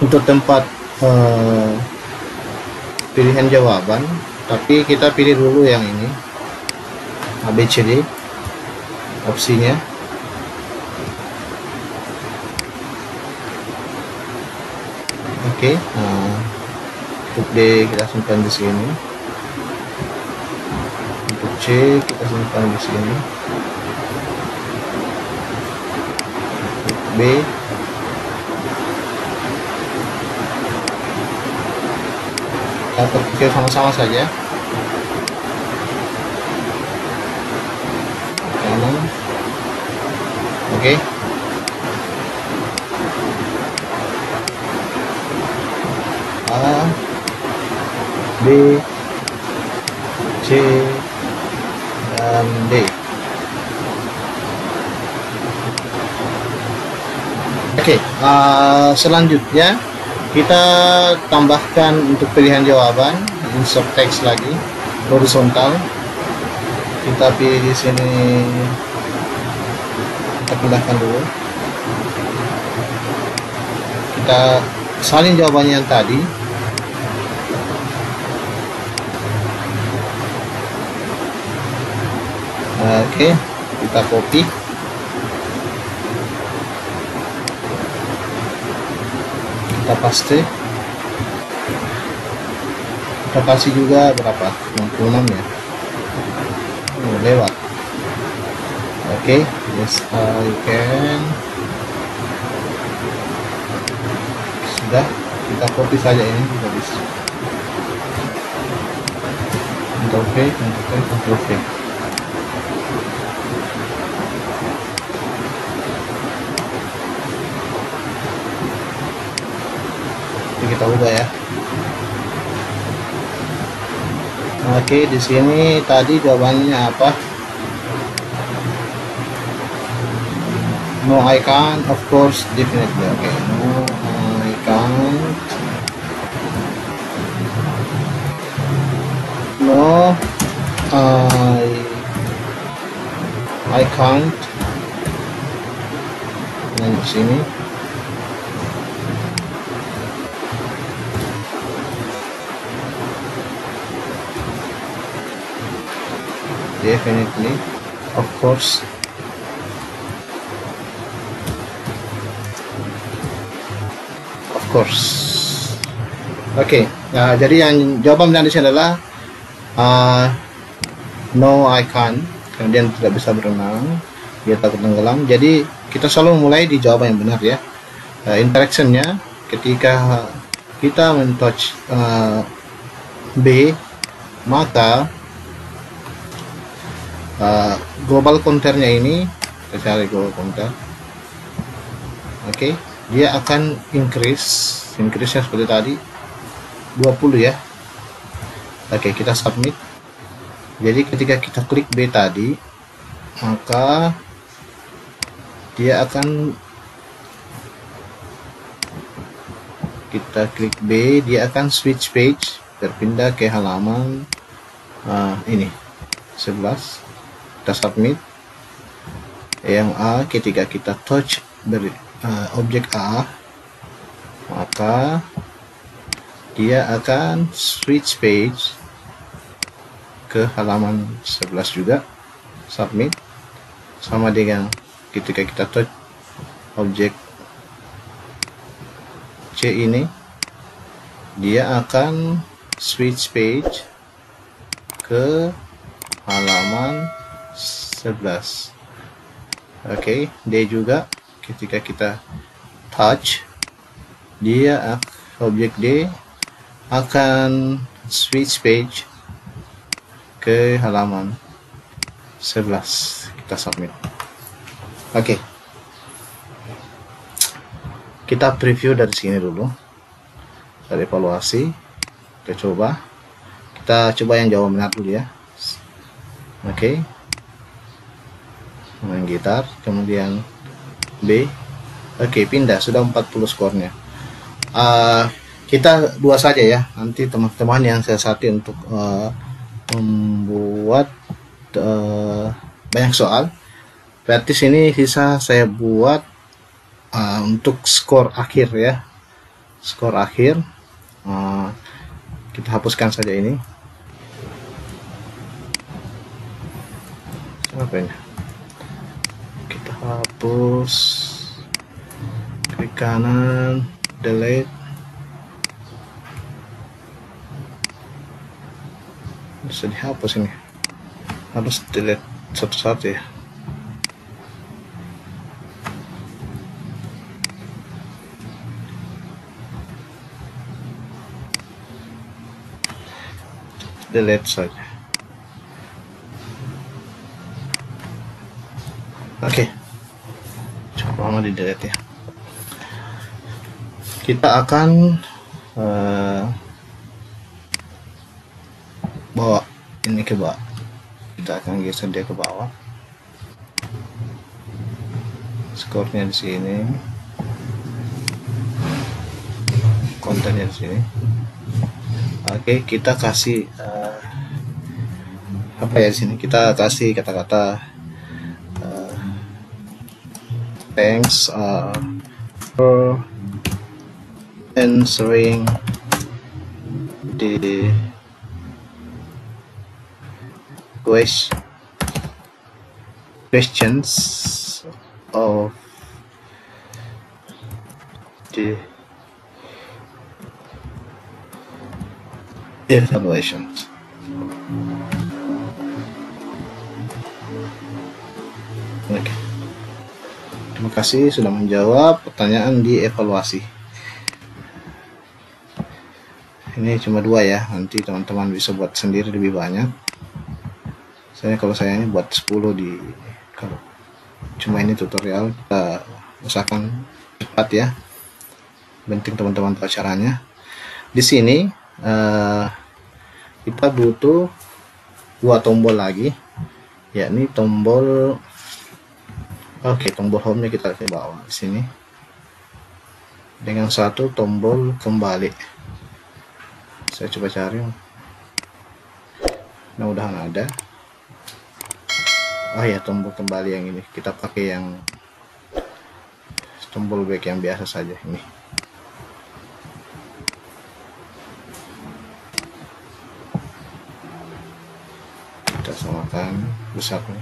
untuk tempat pilihan jawaban, tapi kita pilih dulu yang ini ABCD opsinya. Oke, untuk D kita simpan di sini, untuk C kita simpan di sini, untuk B kita kecil sama-sama saja, kanan. Oke. A, B, C, dan D. Oke, selanjutnya kita tambahkan untuk pilihan jawaban, insert text lagi, horizontal. Kita pilih di sini, kita pindahkan dulu. Kita salin jawabannya yang tadi. Oke, kita copy. Kita paste. Kita kasih juga berapa? 66 ya. Lewat. Oke, yes, I can. Sudah, kita copy saja ini, sudah bisa. Ctrl V, Ctrl V. Kita ubah ya. Oke, di sini tadi jawabannya apa? No, I can't. Of course, definitely. Oke, no, I can't. No, I can't. Dan di sini. Definitely, of course. Of course. Oke, nah, jadi yang jawaban di sini adalah no, I can't. Kemudian tidak bisa berenang, dia takut tenggelam. Jadi kita selalu mulai di jawaban yang benar ya. Interactionnya ketika kita men-touch B, maka global counternya ini, kita cari global counter. Oke, dia akan increase-nya seperti tadi 20 ya. Oke, kita submit. Jadi ketika kita klik B tadi, maka dia akan, kita klik B, dia akan switch page, berpindah ke halaman ini 11. Kita submit. Yang A, ketika kita touch objek A, maka dia akan switch page ke halaman 11 juga. Submit. Sama dengan ketika kita touch objek C ini, dia akan switch page ke halaman 11. Oke, D juga ketika kita touch, dia objek D akan switch page ke halaman 11. Kita submit. Oke. Kita preview dari sini dulu. Dari evaluasi. Kita coba. Kita coba yang jawab benar dulu ya. Oke. Main gitar, kemudian B. Oke, pindah, sudah 40 skornya. Kita dua saja ya. Nanti teman-teman yang saya siasati untuk membuat banyak soal. Berarti sini sisa saya buat untuk skor akhir ya, skor akhir. Kita hapuskan saja ini. Apa ini? Kita hapus, klik kanan, delete. Bisa dihapus ini, harus delete satu-satu ya. Delete saja. Oke, coba mau di delete ya. Kita akan bawa ini ke bawah. Kita akan geser dia ke bawah. Skornya di sini, kontennya di sini. Oke, kita kasih apa ya di sini? Kita kasih kata-kata thanks for answering the questions of the evaluations. Oke. Terima kasih sudah menjawab pertanyaan di evaluasi. Ini cuma 2 ya, nanti teman-teman bisa buat sendiri lebih banyak. Kalau saya ini buat 10 di, kalau cuma ini tutorial, kita usahakan cepat ya. Penting teman-teman tahu caranya. Di sini kita butuh 2 tombol lagi, yakni tombol tombol home nya kita ke bawah di sini dengan 1 tombol kembali. Saya coba cari, mudah-mudahan ada. Oh ya, tombol kembali yang ini kita pakai yang tombol back yang biasa saja ini. Kita samakan besarnya.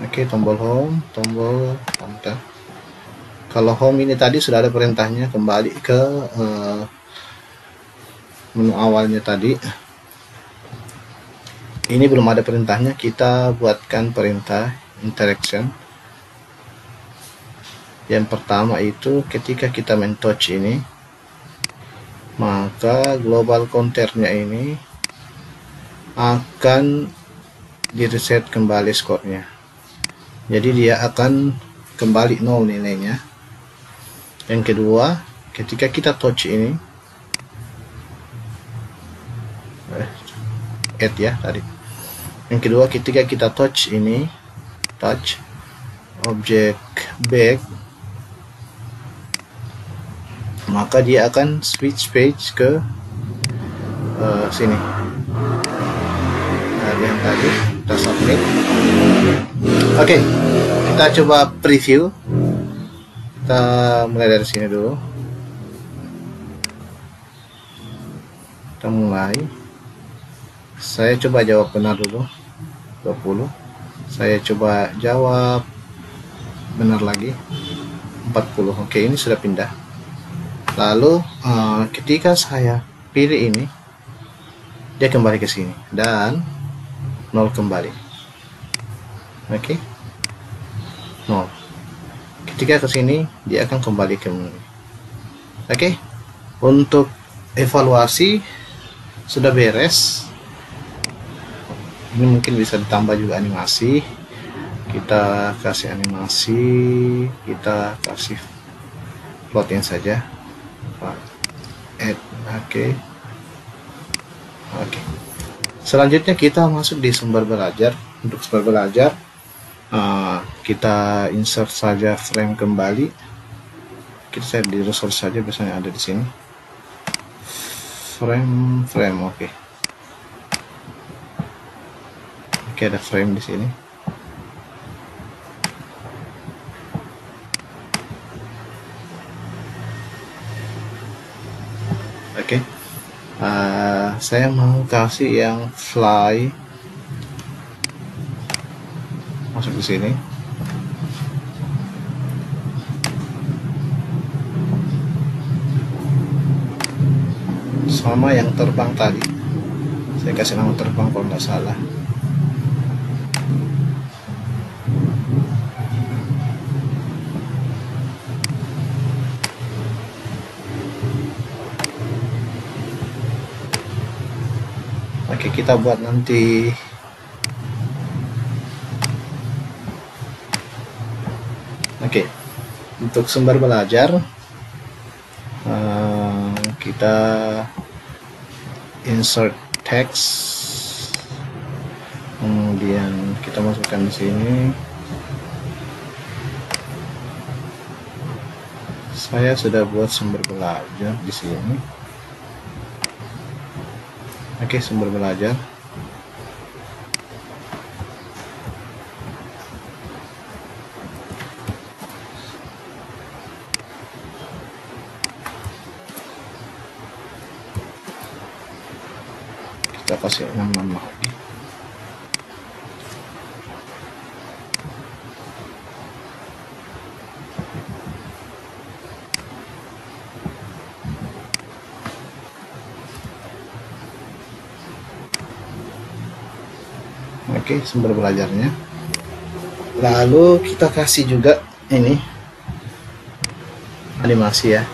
Oke, tombol home, tombol enter. Kalau home ini tadi sudah ada perintahnya, kembali ke menu awalnya tadi. Ini belum ada perintahnya, kita buatkan perintah interaction. Yang pertama itu ketika kita main touch ini, maka global counternya ini akan di reset kembali skornya. Jadi dia akan kembali 0 nilainya. Yang kedua, ketika kita touch ini, add ya tadi. Yang kedua, ketika kita touch ini, touch object back, maka dia akan switch page ke sini. Nah, yang tadi kita submit. Oke, kita coba preview. Kita mulai dari sini dulu. Kita mulai. Saya coba jawab benar dulu. 20. Saya coba jawab benar lagi. 40. Oke, ini sudah pindah. Lalu ketika saya pilih ini, dia kembali ke sini dan 0 kembali. Oke. No. Ketika ke sini dia akan kembali ke menu. Oke. Untuk evaluasi sudah beres. Ini mungkin bisa ditambah juga animasi. Kita kasih animasi, kita kasih plotting saja. Add. Oke. Oke. Selanjutnya kita masuk di sumber belajar. Untuk sumber belajar kita insert saja frame kembali. Kita save di resource saja, biasanya ada di sini. Frame. Oke. Oke, ada frame di sini. Oke. Saya mau kasih yang fly masuk di sini. Sama yang terbang tadi. Saya kasih nama terbang kalau nggak salah. Oke, kita buat nanti. Oke, untuk sumber belajar kita insert text, kemudian kita masukkan di sini. Saya sudah buat sumber belajar di sini. Oke, sumber belajar. Kita kasih nama lagi. Oke, sumber belajarnya. Lalu kita kasih juga ini animasi ya,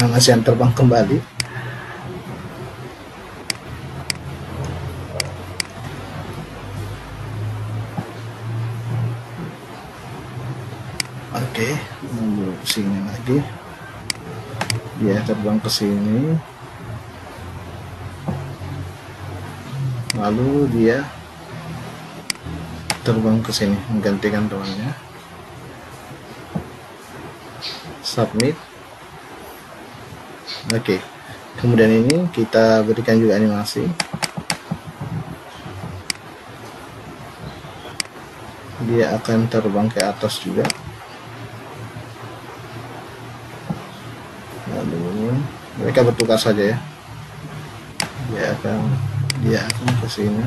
animasi yang terbang kembali. Oke, sini lagi, dia terbang ke sini, lalu dia terbang ke sini menggantikan temannya. Submit. Oke, kemudian ini kita berikan juga animasi. Dia akan terbang ke atas juga. Lalu mereka bertukar saja ya. Dia akan ke sini.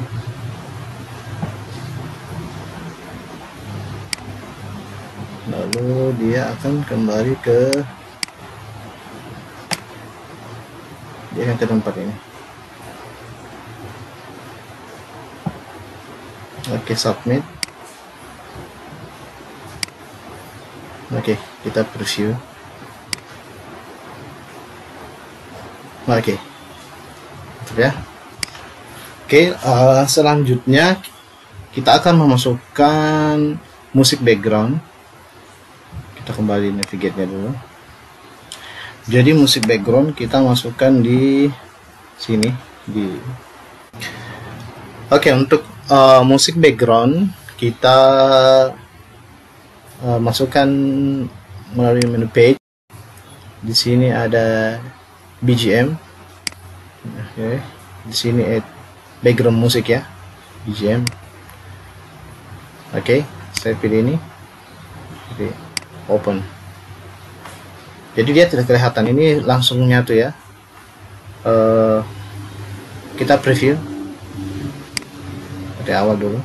Lalu dia akan kembali ke tempat ini. Oke, submit. Oke, kita preview. Oke, ya. Oke, selanjutnya kita akan memasukkan musik background. Kita kembali navigate-nya dulu. Jadi musik background kita masukkan di sini Oke, untuk musik background kita masukkan melalui menu page. Di sini ada BGM. Oke, di sini add background musik ya, BGM. Oke, saya pilih ini. Oke, open. Jadi dia tidak kelihatan, ini langsung nyatu ya. Kita preview dari awal dulu.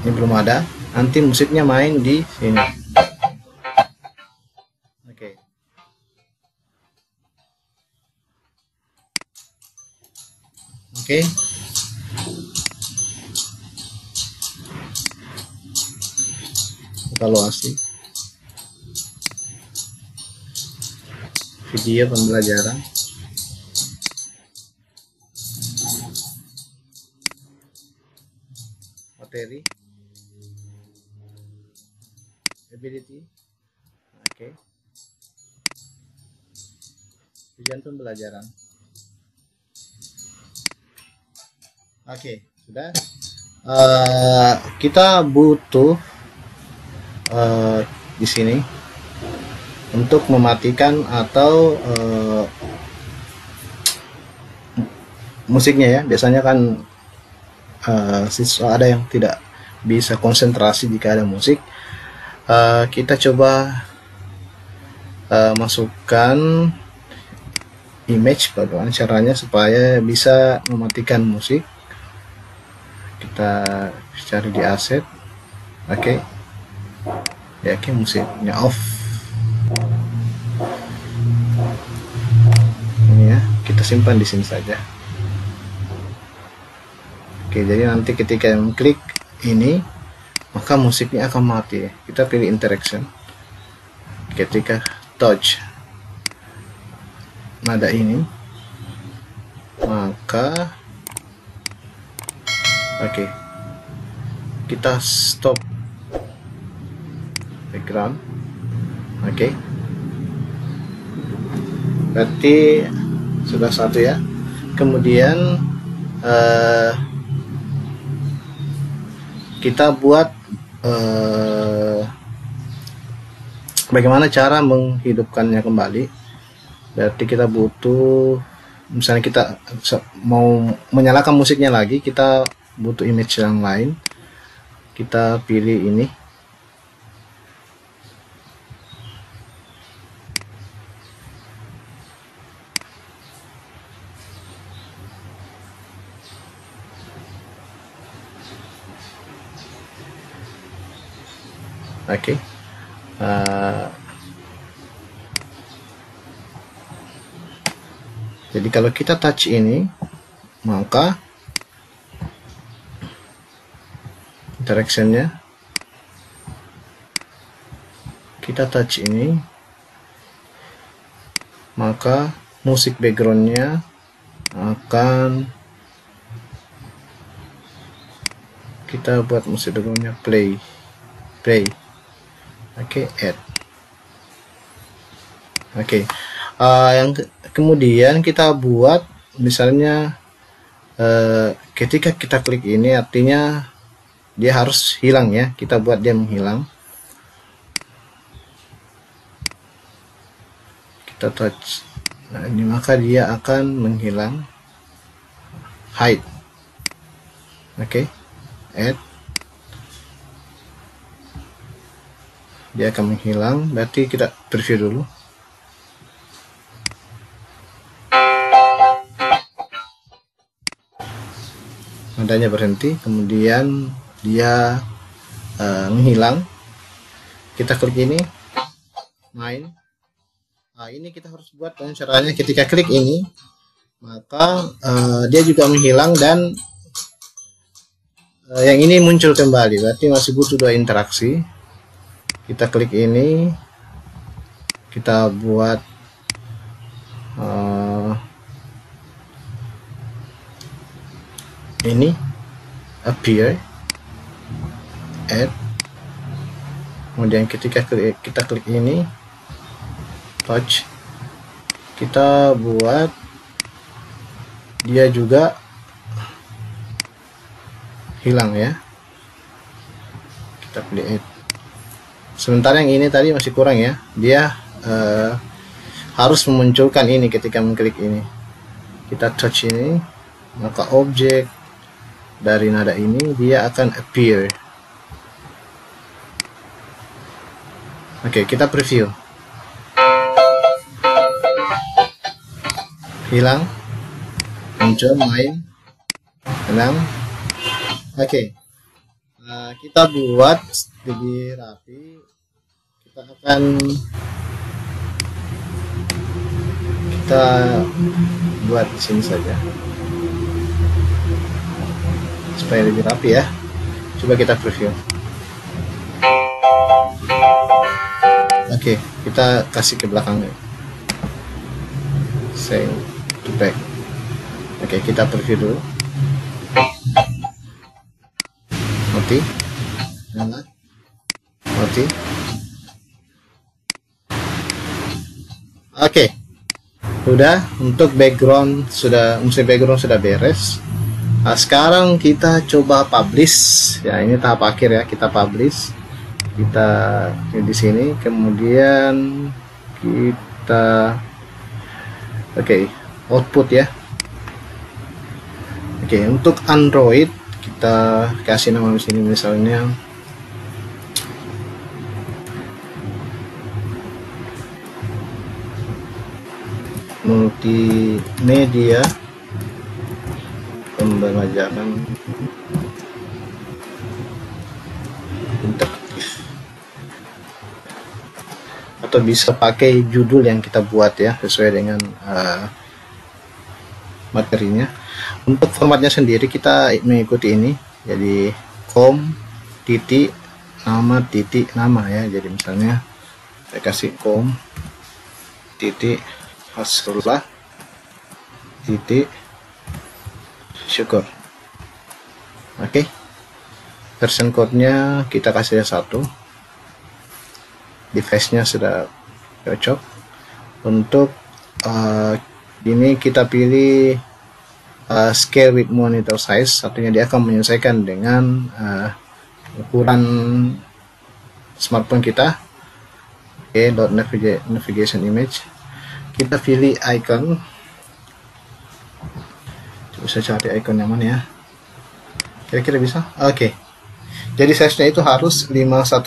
Ini belum ada, nanti musiknya main di sini. Oke. Oke. evaluasi, video pembelajaran, materi, ability, oke. Tujuan pembelajaran. Oke, sudah. Kita butuh di sini untuk mematikan atau musiknya ya. Biasanya kan siswa ada yang tidak bisa konsentrasi jika ada musik. Kita coba masukkan image, bagaimana caranya supaya bisa mematikan musik. Kita cari di aset, oke. Ya, oke, musiknya off. Ini ya, kita simpan di sini saja. Oke, jadi nanti ketika klik ini, maka musiknya akan mati. Kita pilih interaction. Ketika touch nada ini, maka oke, kita stop background. Oke, berarti sudah satu ya. Kemudian kita buat bagaimana cara menghidupkannya kembali. Berarti kita butuh, misalnya kita mau menyalakan musiknya lagi, kita butuh image yang lain. Kita pilih ini, oke. Jadi kalau kita touch ini, maka interactionnya, kita touch ini, maka musik backgroundnya akan kita buat musik backgroundnya play. Oke, add. Oke. Yang kemudian kita buat misalnya ketika kita klik ini, artinya dia harus hilang ya. Kita buat dia menghilang. Kita touch. Nah, ini maka dia akan menghilang. Hide. Oke. Add. Dia akan menghilang. Berarti kita preview dulu. Nadanya berhenti, kemudian dia menghilang. Kita klik ini, main. Nah, ini kita harus buat dengan caranya ketika klik ini, maka dia juga menghilang dan yang ini muncul kembali. Berarti masih butuh dua interaksi. Kita klik ini, kita buat ini appear, add, kemudian ketika kita klik ini touch, kita buat dia juga hilang ya. Kita pilih add. Sementara yang ini tadi masih kurang ya, dia harus memunculkan ini ketika mengklik ini. Kita touch ini, maka objek dari nada ini dia akan appear. Oke, kita preview. Hilang, muncul, main, hilang. Oke, kita buat lebih rapi. Kita buat di sini saja supaya lebih rapi ya. Coba kita preview. Oke, kita kasih ke belakangnya. Send to back. Oke, kita preview dulu. Mati. Nyala. Mati. Oke. Udah, untuk background sudah, musik background sudah beres. Nah, sekarang kita coba publish. Ya, ini tahap akhir ya, kita publish. Kita di sini, kemudian kita output ya. Untuk Android kita kasih nama di sini misalnya multimedia pembelajaran interaktif, atau bisa pakai judul yang kita buat ya sesuai dengan materinya. Untuk formatnya sendiri kita mengikuti ini, jadi titik nama ya. Jadi misalnya saya kasih titik Hasrullah titik syukur. Oke, version code-nya kita kasih 1, device-nya sudah cocok. Untuk ini kita pilih scale with monitor size, artinya dia akan menyesuaikan dengan ukuran smartphone kita. Dot navigation image, kita pilih icon. Bisa cari icon yang mana ya, kira-kira bisa. Oke, jadi size-nya itu harus 512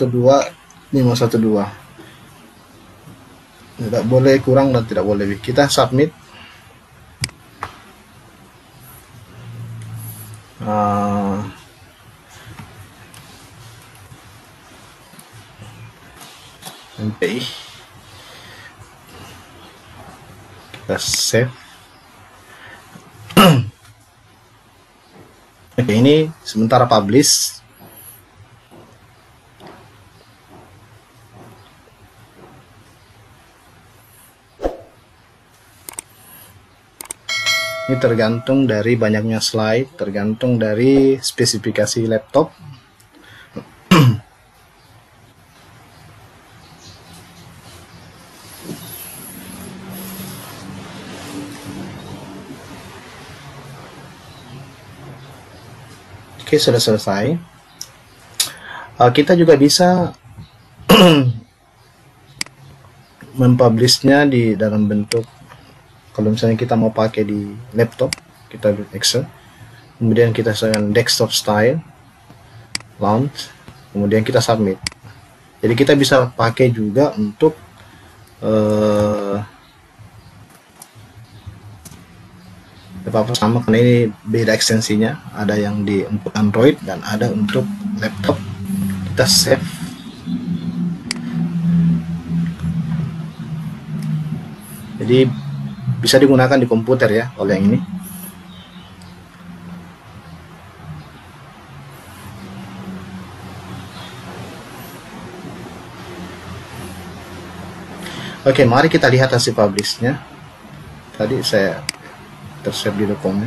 tidak boleh kurang dan tidak boleh lebih. Kita submit. MPI kita save. Oke, ini sementara publish. Ini tergantung dari banyaknya slide, tergantung dari spesifikasi laptop. Oke, sudah selesai. Kita juga bisa mempublishnya di dalam bentuk, kalau misalnya kita mau pakai di laptop, kita buat Excel, kemudian kita sesuaikan desktop style, launch, kemudian kita submit. Jadi kita bisa pakai juga untuk apa sama, karena ini beda ekstensinya, ada yang untuk Android dan ada untuk laptop. Kita save. Jadi bisa digunakan di komputer ya, oleh yang ini. Oke, mari kita lihat hasil publishnya. Tadi saya tersave di dokumen.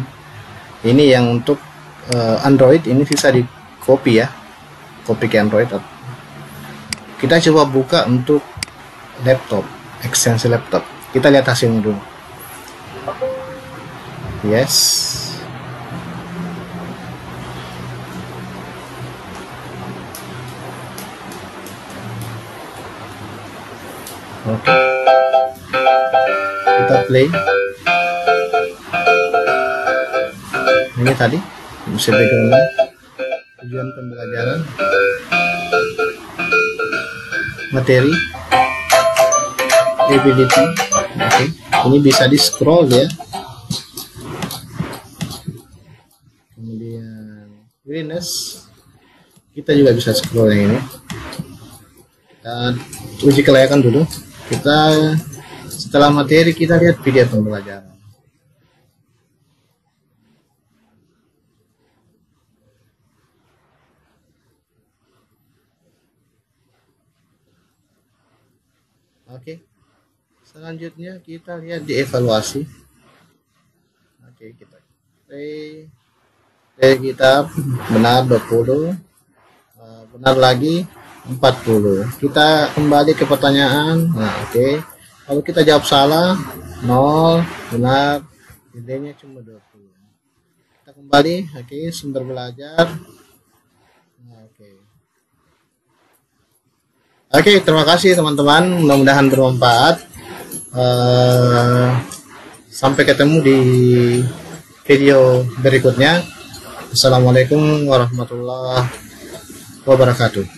Ini yang untuk Android, ini bisa di copy ya, copy ke Android. Kita coba buka untuk laptop, ekstensi laptop. Kita lihat hasilnya dulu. Yes. Oke. Kita play. Ini tadi bisa background, tujuan pembelajaran, materi, ability. Oke. Ini bisa di scroll ya. Kemudian willingness, kita juga bisa scroll yang ini. Dan uji kelayakan dulu. Kita setelah materi kita lihat video pembelajaran. Oke. Selanjutnya kita lihat di evaluasi. Oke, kita play. Kita benar 20, benar lagi 40. Kita kembali ke pertanyaan. Nah, oke. Kalau kita jawab salah, 0, benar, nilainya cuma 20. Kita kembali, oke, sumber belajar. Nah, oke. Oke, terima kasih teman-teman, mudah-mudahan bermanfaat. Sampai ketemu di video berikutnya. Assalamualaikum warahmatullahi wabarakatuh.